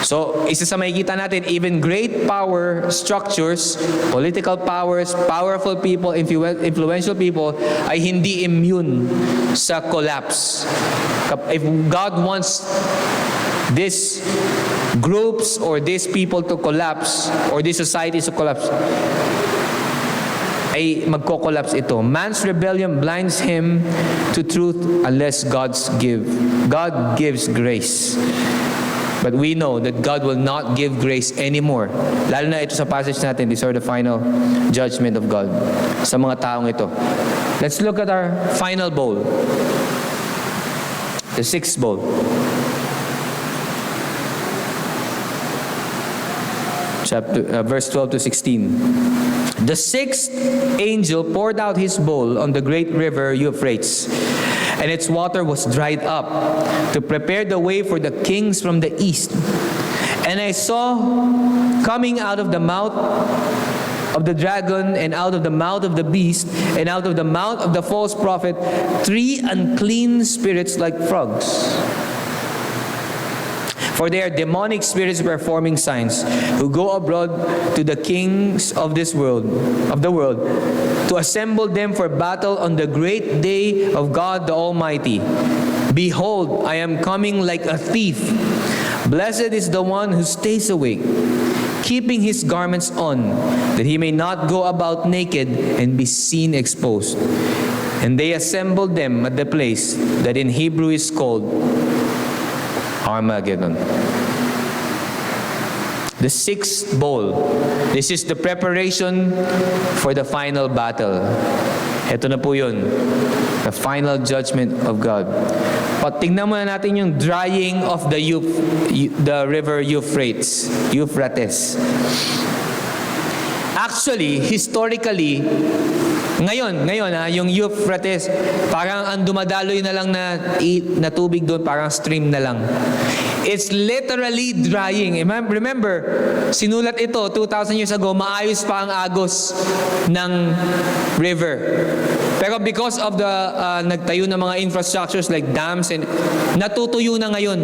So, isa sa makikita natin, even great power structures, political powers, powerful people, influential people, ay hindi immune sa collapse. If God wants these groups or these people to collapse, or these societies to collapse, ay magko-collapse ito. Man's rebellion blinds him to truth unless God gives grace. But we know that God will not give grace anymore. Lalo na ito sa passage natin, these are the final judgment of God sa mga taong ito. Let's look at our final bowl. The sixth bowl. Verse 12 to 16. The sixth angel poured out his bowl on the great river Euphrates, and its water was dried up to prepare the way for the kings from the east. And I saw coming out of the mouth of the dragon, and out of the mouth of the beast, and out of the mouth of the false prophet, 3 unclean spirits like frogs. For they are demonic spirits performing signs, who go abroad to the kings of the world, to assemble them for battle on the great day of God the Almighty. Behold, I am coming like a thief. Blessed is the one who stays awake, keeping his garments on, that he may not go about naked and be seen exposed. And they assembled them at the place that in Hebrew is called Armageddon. The sixth bowl. This is the preparation for the final battle. Ito na po yun. The final judgment of God. Tingnan muna natin yung drying of the river Euphrates. Actually, historically, ngayon yung Euphrates, parang ang dumadaloy na lang na tubig doon, parang stream na lang. It's literally drying. Remember, sinulat ito 2,000 years ago, maayos pa ang agos ng river. Pero because of the nagtayo ng mga infrastructures like dams, and natutuyo na ngayon.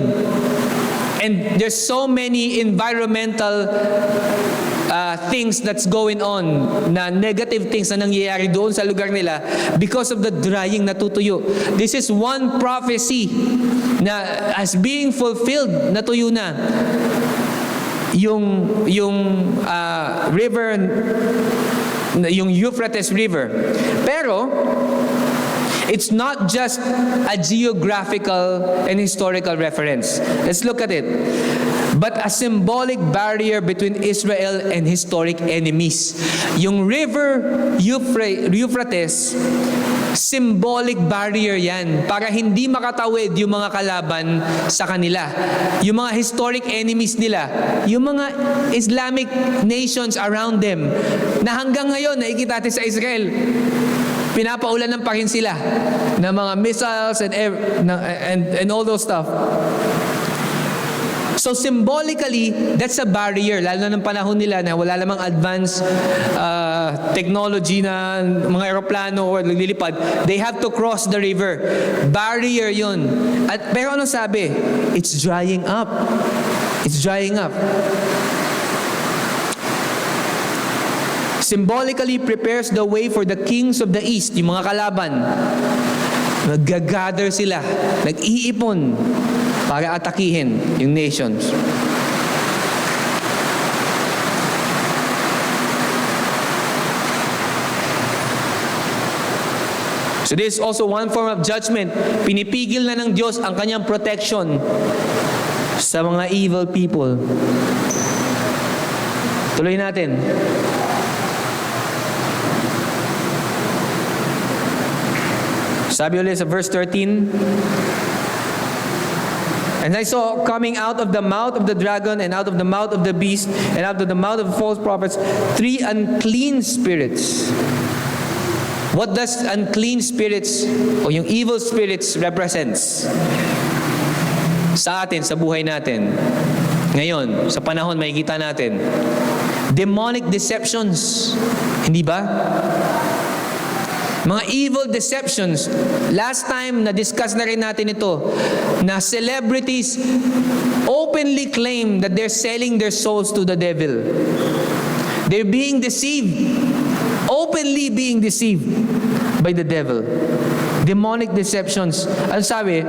And there's so many environmental things that's going on, na negative things na nangyayari doon sa lugar nila because of the drying, natutuyo. This is one prophecy na as being fulfilled, natuyo na. Yung river, yung Euphrates River. Pero, it's not just a geographical and historical reference. Let's look at it. But a symbolic barrier between Israel and historic enemies. Yung river Euphrates, symbolic barrier yan para hindi makatawid yung mga kalaban sa kanila. Yung mga historic enemies nila, yung mga Islamic nations around them, na hanggang ngayon nakikita natin sa Israel, pinapaulanan pa rin sila ng mga missiles and all those stuff. So symbolically, that's a barrier, lalo na ng panahon nila na wala lamang advanced technology na mga aeroplano or naglilipad. They have to cross the river. Barrier yun. Pero ano sabi? It's drying up. It's drying up. Symbolically prepares the way for the kings of the east, yung mga kalaban. Nag-gather sila, nag-iipon para atakihin yung nations. So this is also one form of judgment. Pinipigil na ng Diyos ang kanyang protection sa mga evil people. Tuloy natin. Sabi ulit sa verse 13, and I saw coming out of the mouth of the dragon and out of the mouth of the beast and out of the mouth of the false prophets 3 unclean spirits. What does unclean spirits o yung evil spirits represents? Sa atin, sa buhay natin. Ngayon, sa panahon makikita natin. Demonic deceptions. Hindi ba? Mga evil deceptions. Last time, na-discuss na rin natin ito, na celebrities openly claim that they're selling their souls to the devil. They're being deceived. Openly being deceived by the devil. Demonic deceptions. Ano sabi?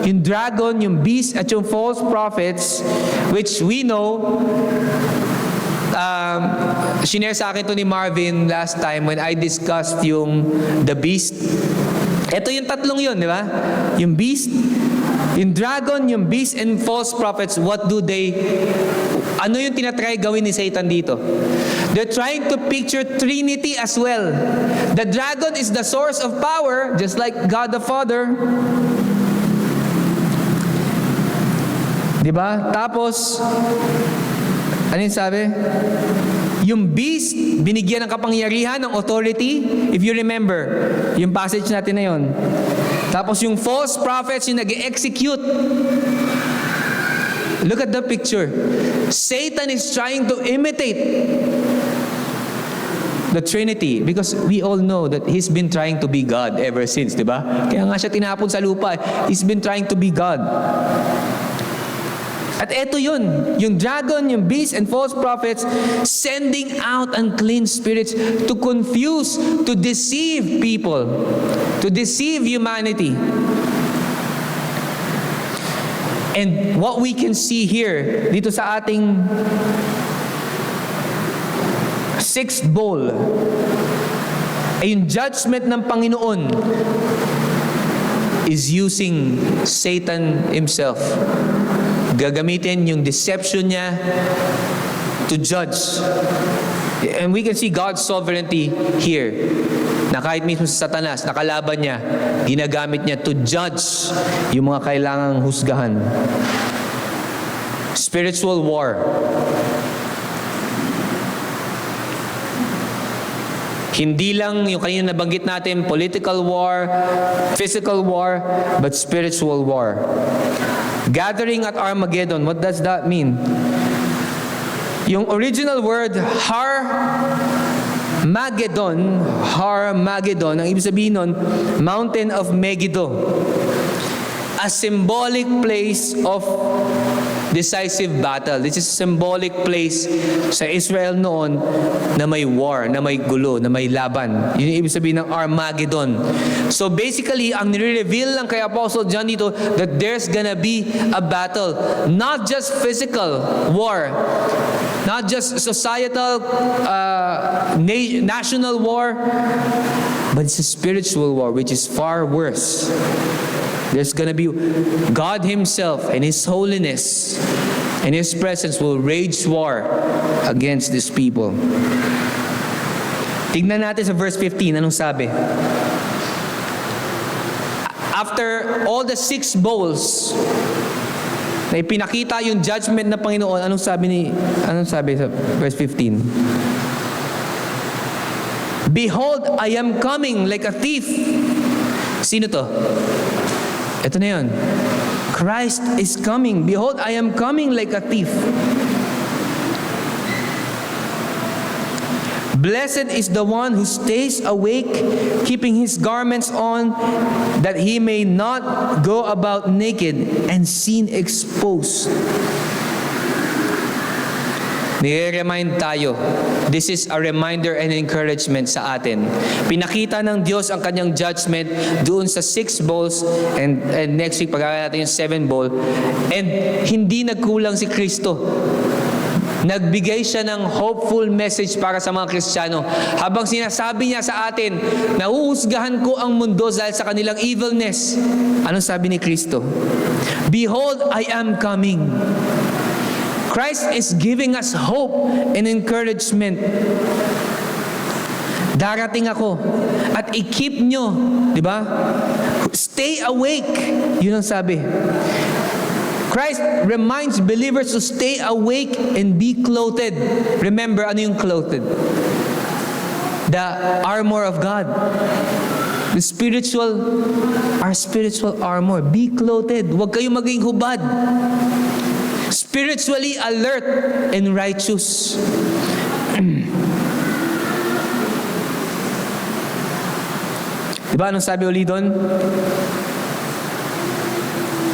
Yung dragon, yung beast, at yung false prophets, which we know, shinare sa akin to ni Marvin last time when I discussed yung the beast. Ito yung tatlong yun, di ba? Yung beast, yung dragon, yung beast, and false prophets, ano yung tinatry gawin ni Satan dito? They're trying to picture Trinity as well. The dragon is the source of power, just like God the Father. Di ba? Tapos, ano yung sabi? Yung beast, binigyan ng kapangyarihan, ng authority. If you remember, yung passage natin na yun. Tapos yung false prophets, yung nag-execute. Look at the picture. Satan is trying to imitate the Trinity because we all know that he's been trying to be God ever since, di ba? Kaya nga siya tinapon sa lupa. He's been trying to be God. At eto yun, yung dragon, yung beast, and false prophets sending out unclean spirits to confuse, to deceive people, to deceive humanity. And what we can see here, dito sa ating 6th bowl, ay yung judgment ng Panginoon is using Satan himself. Gagamitin yung deception niya to judge. And we can see God's sovereignty here. Na kahit mismo sa Satanas, nakalaban niya, ginagamit niya to judge yung mga kailangang husgahan. Spiritual war. Hindi lang yung kanina nabanggit natin, political war, physical war, but spiritual war. Gathering at Armageddon. What does that mean? Yung original word, Har-Mageddon, ang ibig sabihin nun, Mountain of Megiddo. A symbolic place of decisive battle. This is a symbolic place sa Israel noon na may war, na may gulo, na may laban. Yun yung ibig sabihin ng Armageddon. So basically, ang nire-reveal lang kay Apostle John dito that there's gonna be a battle. Not just physical war, not just societal, national war, but it's a spiritual war, which is far worse. There's gonna be God Himself and His holiness and His presence will wage war against these people. Tignan natin sa verse 15, anong sabi? After all the 6 bowls, na ipinakita yung judgment na Panginoon, anong sabi sa verse 15? Behold, I am coming like a thief. Sino to? Ito na yun. Christ is coming. Behold, I am coming like a thief. Blessed is the one who stays awake, keeping his garments on, that he may not go about naked and seen exposed. Nire-remind tayo. This is a reminder and encouragement sa atin. Pinakita ng Diyos ang kanyang judgment doon sa 6 bowls and next week pag-aaral natin yung 7 bowl. And hindi nagkulang si Kristo. Nagbigay siya ng hopeful message para sa mga Kristiyano. Habang sinasabi niya sa atin, nahuhusgahan ko ang mundo dahil sa kanilang evilness. Anong sabi ni Kristo? Behold, I am coming. Christ is giving us hope and encouragement. Darating ako at i-keep nyo, di ba? Stay awake. Yun ang sabi. Christ reminds believers to stay awake and be clothed. Remember, ano yung clothed? The armor of God. Our spiritual armor. Be clothed. Huwag kayong maging hubad. Spiritually alert and righteous. Diba anong sabi ulit doon?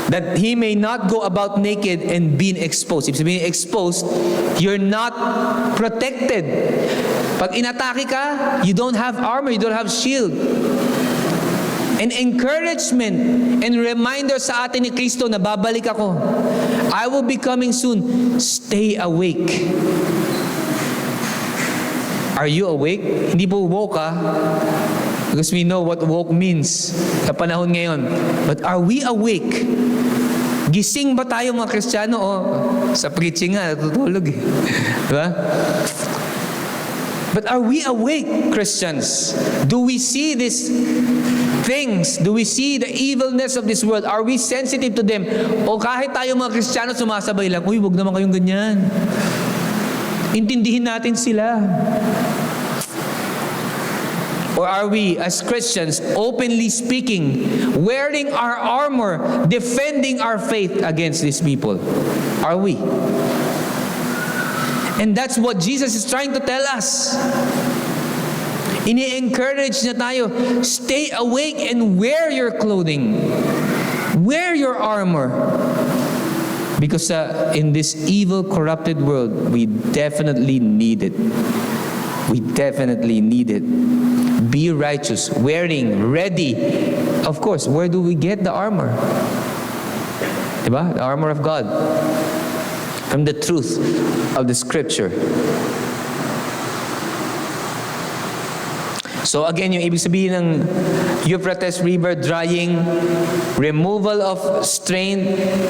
That he may not go about naked and being exposed. If being exposed, you're not protected. Pag inatake ka, you don't have armor, you don't have shield. An encouragement and reminder sa atin ni Kristo na babalik ako. I will be coming soon. Stay awake. Are you awake? Hindi po woke ka. Because we know what woke means sa panahon ngayon. But are we awake? Gising ba tayo mga Kristiyano? O sa preaching nga, natutulog eh. Diba? But are we awake, Christians? Do we see these things? Do we see the evilness of this world? Are we sensitive to them? O kahit tayo mga Kristiyano sumasabay lang, uy, wag naman kayong ganyan. Intindihin natin sila. Or are we, as Christians, openly speaking, wearing our armor, defending our faith against these people? Are we? And that's what Jesus is trying to tell us. Ini-encourage na tayo, stay awake and wear your clothing. Wear your armor. Because in this evil, corrupted world, we definitely need it. We definitely need it. Be righteous, wearing, ready. Of course, where do we get the armor? Diba? The armor of God. From the truth of the Scripture. So again, yung ibig sabihin ng Euphrates River drying, removal of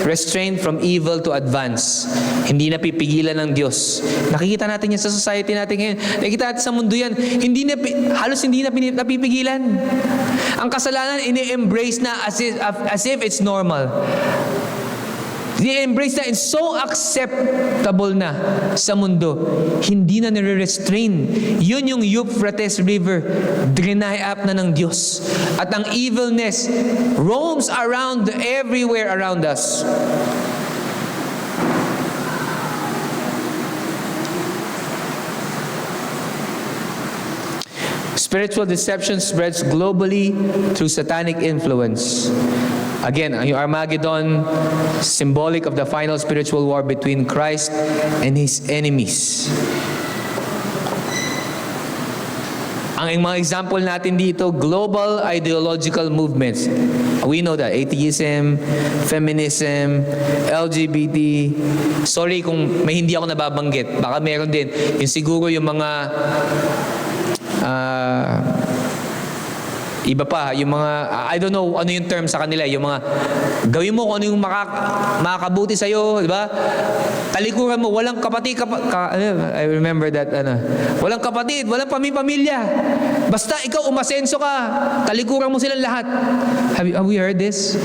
restraint from evil to advance. Hindi napipigilan ng Diyos. Nakikita natin yan sa society natin ngayon. Nakikita natin sa mundo yan. Halos hindi na napipigilan. Ang kasalanan, ini-embrace na as if it's normal. Ni-embrace na and so acceptable na sa mundo. Hindi na nire-restrain. Yun yung Euphrates River. Dry up na ng Diyos. At ang evilness roams around everywhere around us. Spiritual deception spreads globally through satanic influence. Again, yung Armageddon, symbolic of the final spiritual war between Christ and His enemies. Ang mga example natin dito, global ideological movements. We know that. Atheism, feminism, LGBT. Sorry kung may hindi ako nababanggit. Baka meron din. Yung siguro yung mga iba pa, yung mga, I don't know ano yung term sa kanila, yung mga, gawin mo kung ano yung makakabuti sa'yo, di ba? Talikuran mo, walang kapatid, I remember that, walang kapatid, walang pamilya. Basta ikaw umasenso ka, talikuran mo silang lahat. Have we heard this?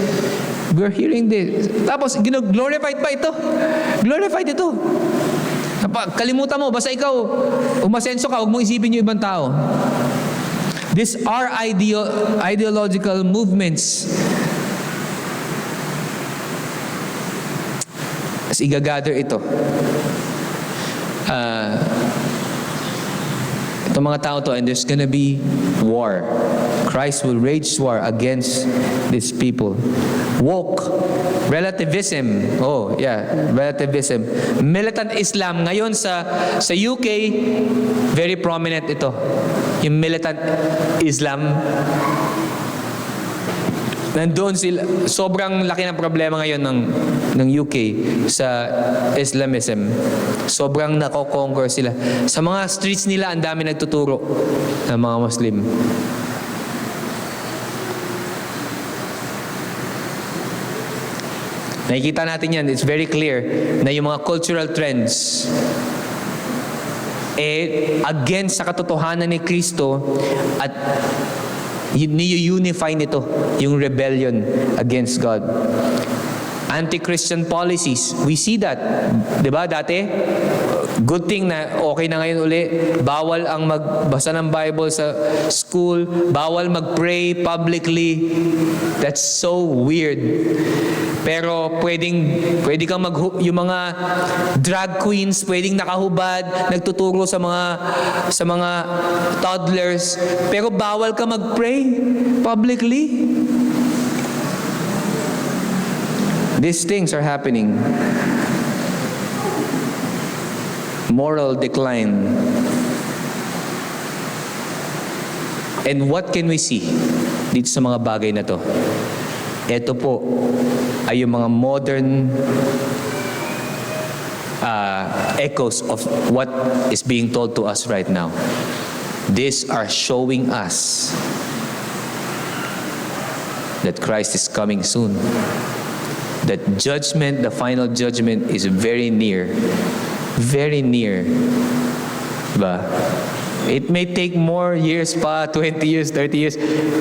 We're hearing this. Tapos, glorified pa ito. Glorified ito. Kalimutan mo, basta ikaw umasenso ka, huwag mong isipin yung ibang tao. These are ideological movements. As igagather ito. Itong mga tao to, and there's gonna be war. Christ will wage war against these people. Woke. Relativism. Oh, yeah. Relativism. Militant Islam. Ngayon sa UK, very prominent ito. Yung militant Islam. Nandoon sila. Sobrang laki ng problema ngayon ng UK sa Islamism. Sobrang nako-conquer sila. Sa mga streets nila, ang dami nagtuturo ng mga Muslim. Nakikita natin yan. It's very clear na yung mga cultural trends against sa katotohanan ni Kristo at ni-unify nito yung rebellion against God. Anti-Christian policies. We see that. Diba dati? Good thing na okay na ngayon uli. Bawal ang magbasa ng Bible sa school. Bawal mag-pray publicly. That's so weird. Pero pwede kang yung mga drag queens, pwedeng nakahubad, nagtuturo sa mga toddlers. Pero bawal ka mag-pray publicly. These things are happening. Moral decline. And what can we see dito sa mga bagay na to? Ito po ay yung mga modern echoes of what is being told to us right now. These are showing us that Christ is coming soon. That judgment, the final judgment is very near. Very near. Diba? It may take more years pa, 20 years, 30 years,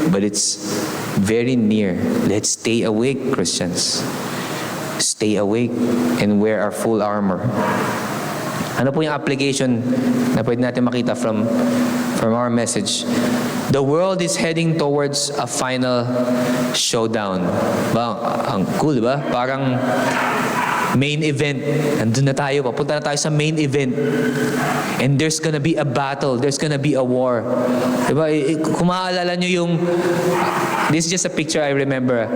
but it's very near. Let's stay awake, Christians. Stay awake and wear our full armor. Ano po yung application na pwede natin makita from our message? The world is heading towards a final showdown. Ang cool, ba? Parang main event. Nandun na tayo. Papunta na tayo sa main event. And there's gonna be a battle. There's gonna be a war. Diba? Kung maaalala nyo yung... This is just a picture I remember.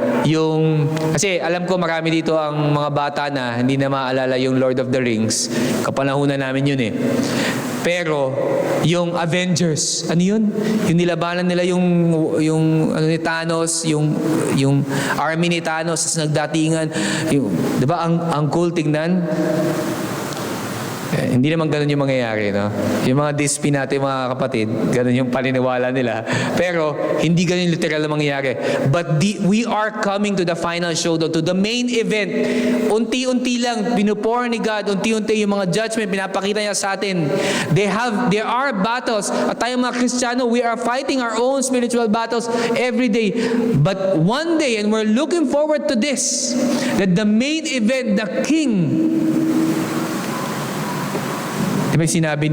Kasi alam ko marami dito ang mga bata na hindi na maaalala yung Lord of the Rings. Kapanahunan namin yun eh. Pero, yung Avengers, ano yun? Yung nilabanan nila yung ano ni Thanos, yung army ni Thanos, sa nagdatingan. Di ba ang cool tingnan? Hindi naman ganun yung mangyayari, no? Yung mga DSP natin, mga kapatid, ganun yung paniniwala nila. Pero, hindi ganun literal na mangyayari. But we are coming to the final showdown, to the main event. Unti-unti lang, pinupor ni God, unti-unti yung mga judgment, pinapakita niya sa atin. There are battles. At tayong mga Kristiyano, we are fighting our own spiritual battles every day. But one day, and we're looking forward to this, that the main event, the King, may sinabi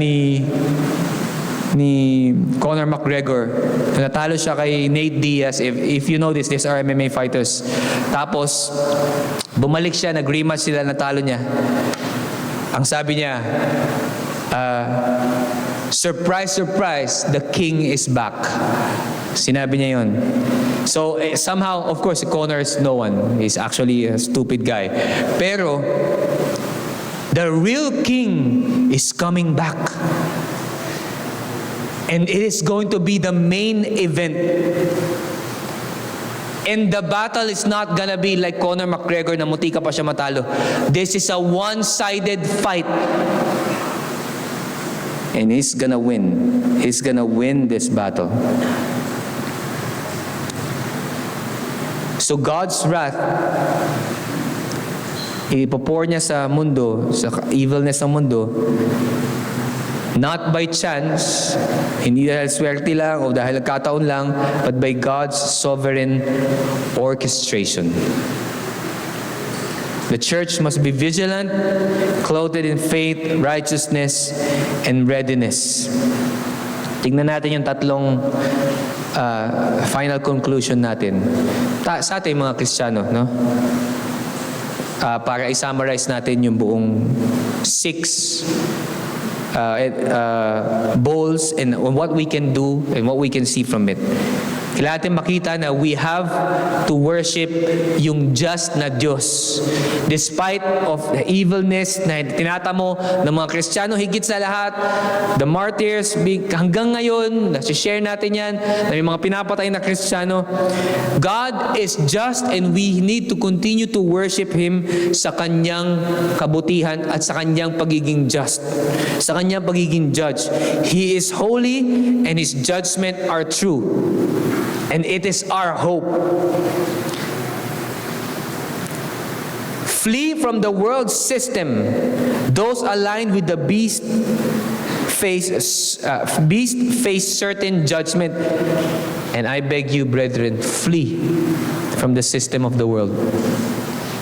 ni Conor McGregor, natalo siya kay Nate Diaz. If you know this, these are MMA fighters. Tapos, bumalik siya, nag-rematch sila, natalo niya. Ang sabi niya, surprise, surprise, the King is back. Sinabi niya yun. So, somehow, of course, Conor is no one. He's actually a stupid guy. Pero, the real King is coming back. And it is going to be the main event. And the battle is not gonna be like Conor McGregor na muti ka pa siya matalo. This is a one-sided fight. And he's gonna win. He's gonna win this battle. So God's wrath, ipopor niya sa mundo, sa evilness ng mundo, not by chance, hindi dahil swerte lang o dahil nagkataon lang, but by God's sovereign orchestration. The church must be vigilant, clothed in faith, righteousness, and readiness. Tingnan natin yung tatlong final conclusion natin. Sa ating mga Kristiyano, no? Para i-summarize natin yung buong 6 bowls and what we can do and what we can see from it. Kailangan natin makita na we have to worship yung just na Diyos. Despite of the evilness na tinatamo ng mga Kristiyano, higit sa lahat, the martyrs, hanggang ngayon, nasi-share natin yan, na yung mga pinapatay na Kristiyano, God is just and we need to continue to worship Him sa Kanyang kabutihan at sa Kanyang pagiging just. Sa Kanyang pagiging judge. He is holy and His judgment are true. And it is our hope. Flee from the world system. Those aligned with the beast face certain judgment. And I beg you, brethren, flee from the system of the world.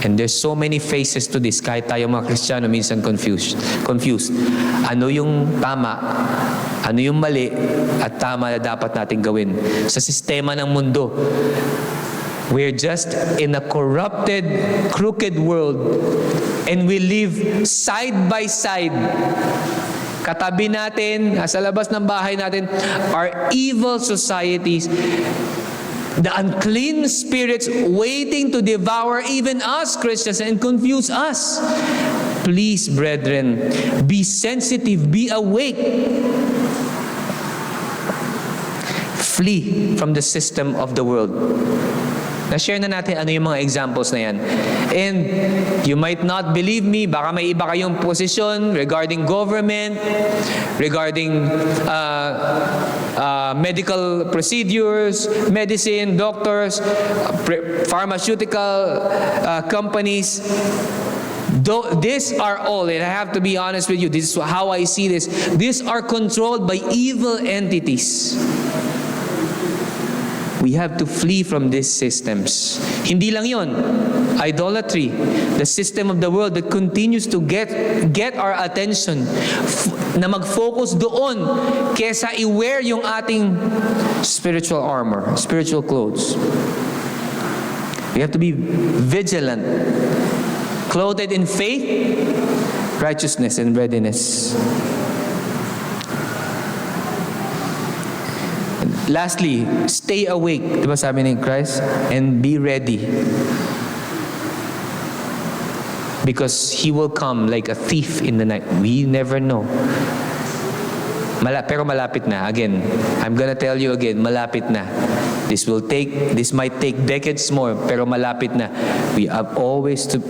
And there's so many faces to this. Kahit tayo mga Kristiyano, minsan confused. Ano yung tama? Ano yung mali? At tama na dapat natin gawin? Sa sistema ng mundo, we're just in a corrupted, crooked world. And we live side by side. Katabi natin, sa labas ng bahay natin, are evil societies. The unclean spirits waiting to devour even us, Christians, and confuse us. Please, brethren, be sensitive, be awake. Flee from the system of the world. Na-share na natin ano yung mga examples na yan. And you might not believe me, baka may iba kayong posisyon regarding government, regarding medical procedures, medicine, doctors, pharmaceutical companies. These are all, and I have to be honest with you, this is how I see this. These are controlled by evil entities. We have to flee from these systems. Hindi lang yon. Idolatry, the system of the world that continues to get our attention, na mag-focus doon kesa i-wear yung ating spiritual armor, spiritual clothes. We have to be vigilant, clothed in faith, righteousness, and readiness. Lastly, stay awake, di ba sabi ni Christ? And be ready. Because He will come like a thief in the night. We never know. Pero malapit na. Again, I'm gonna tell you again, malapit na. This might take decades more, pero malapit na. We have always to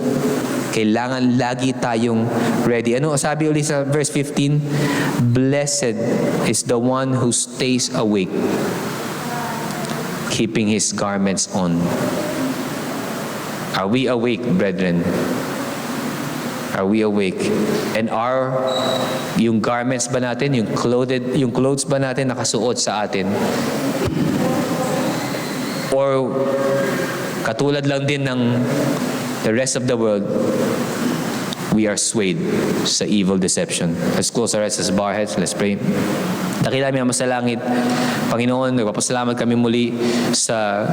Kailangan lagi tayong ready. Ano sabi ulit sa verse 15? Blessed is the one who stays awake, keeping his garments on. Are we awake, brethren? Are we awake? And yung garments ba natin, yung clothes ba natin nakasuot sa atin? Or katulad lang din ng the rest of the world, we are swayed sa evil deception. Let's close our eyes as our heads. Let's pray. Dakila namin ang masalangit, Panginoon, nagpapasalamat kami muli sa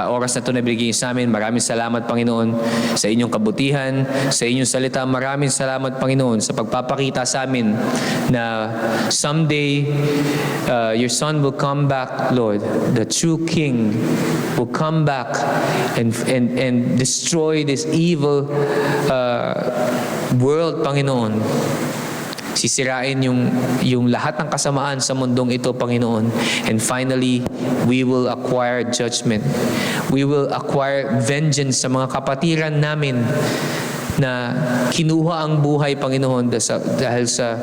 oras na ito na binigay sa amin. Maraming salamat, Panginoon, sa inyong kabutihan, sa inyong salita. Maraming salamat, Panginoon, sa pagpapakita sa amin na someday your Son will come back, Lord. The true King will come back and destroy this evil world, Panginoon. Sisirain yung lahat ng kasamaan sa mundong ito, Panginoon. And finally, we will acquire judgment. We will acquire vengeance sa mga kapatiran namin na kinuha ang buhay, Panginoon, dahil sa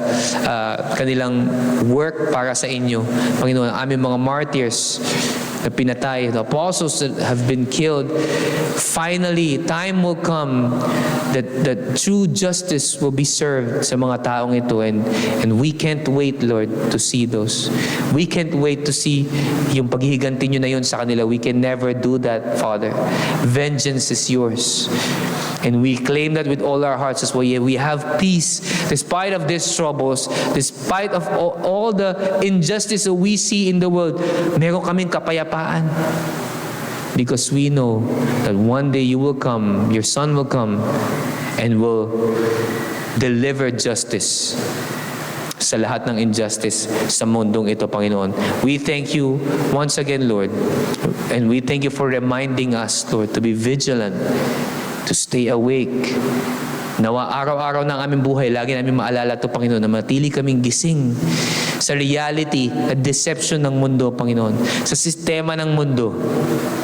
kanilang work para sa inyo. Panginoon, aming mga martyrs na pinatay, the apostles that have been killed. Finally, time will come that true justice will be served sa mga taong ito, and we can't wait, Lord, to see those. We can't wait to see yung paghihiganti nyo na yun sa kanila. We can never do that, Father. Vengeance is yours. And we claim that with all our hearts as well. We have peace despite of these troubles, despite of all the injustice that we see in the world. Meron kaming kapayapaan. Because we know that one day you will come, your Son will come, and will deliver justice sa lahat ng injustice sa mundong ito, Panginoon. We thank you once again, Lord. And we thank you for reminding us, Lord, to be vigilant, to stay awake. Nawa araw-araw ng aming buhay, lagi namin maalala ito, Panginoon, na matili kaming gising sa reality at deception ng mundo, Panginoon. Sa sistema ng mundo.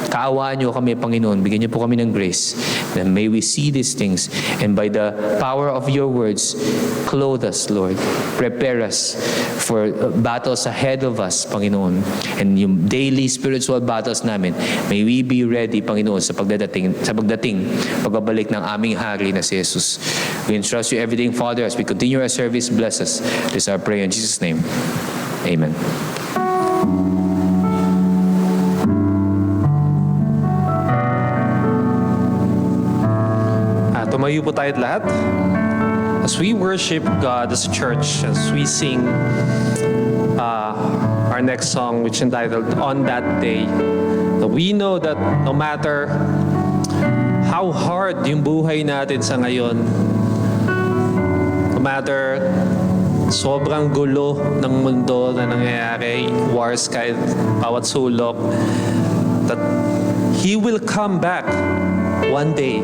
Kaawaan niyo kami, Panginoon. Bigyan niyo po kami ng grace. Then may we see these things, and by the power of your words, clothe us, Lord. Prepare us for battles ahead of us, Panginoon. And yung daily spiritual battles namin, may we be ready, Panginoon, sa pagdating, pagbabalik ng aming hari na si Jesus. We entrust you everything, Father, as we continue our service. Bless us. This is our prayer in Jesus' name. Amen. Tumayo po tayo lahat. As we worship God as a church, as we sing our next song, which is entitled On That Day, that we know that no matter how hard yung buhay natin sa ngayon, no matter sobrang gulo ng mundo na nangyayari, wars kahit bawat sulok, that He will come back one day.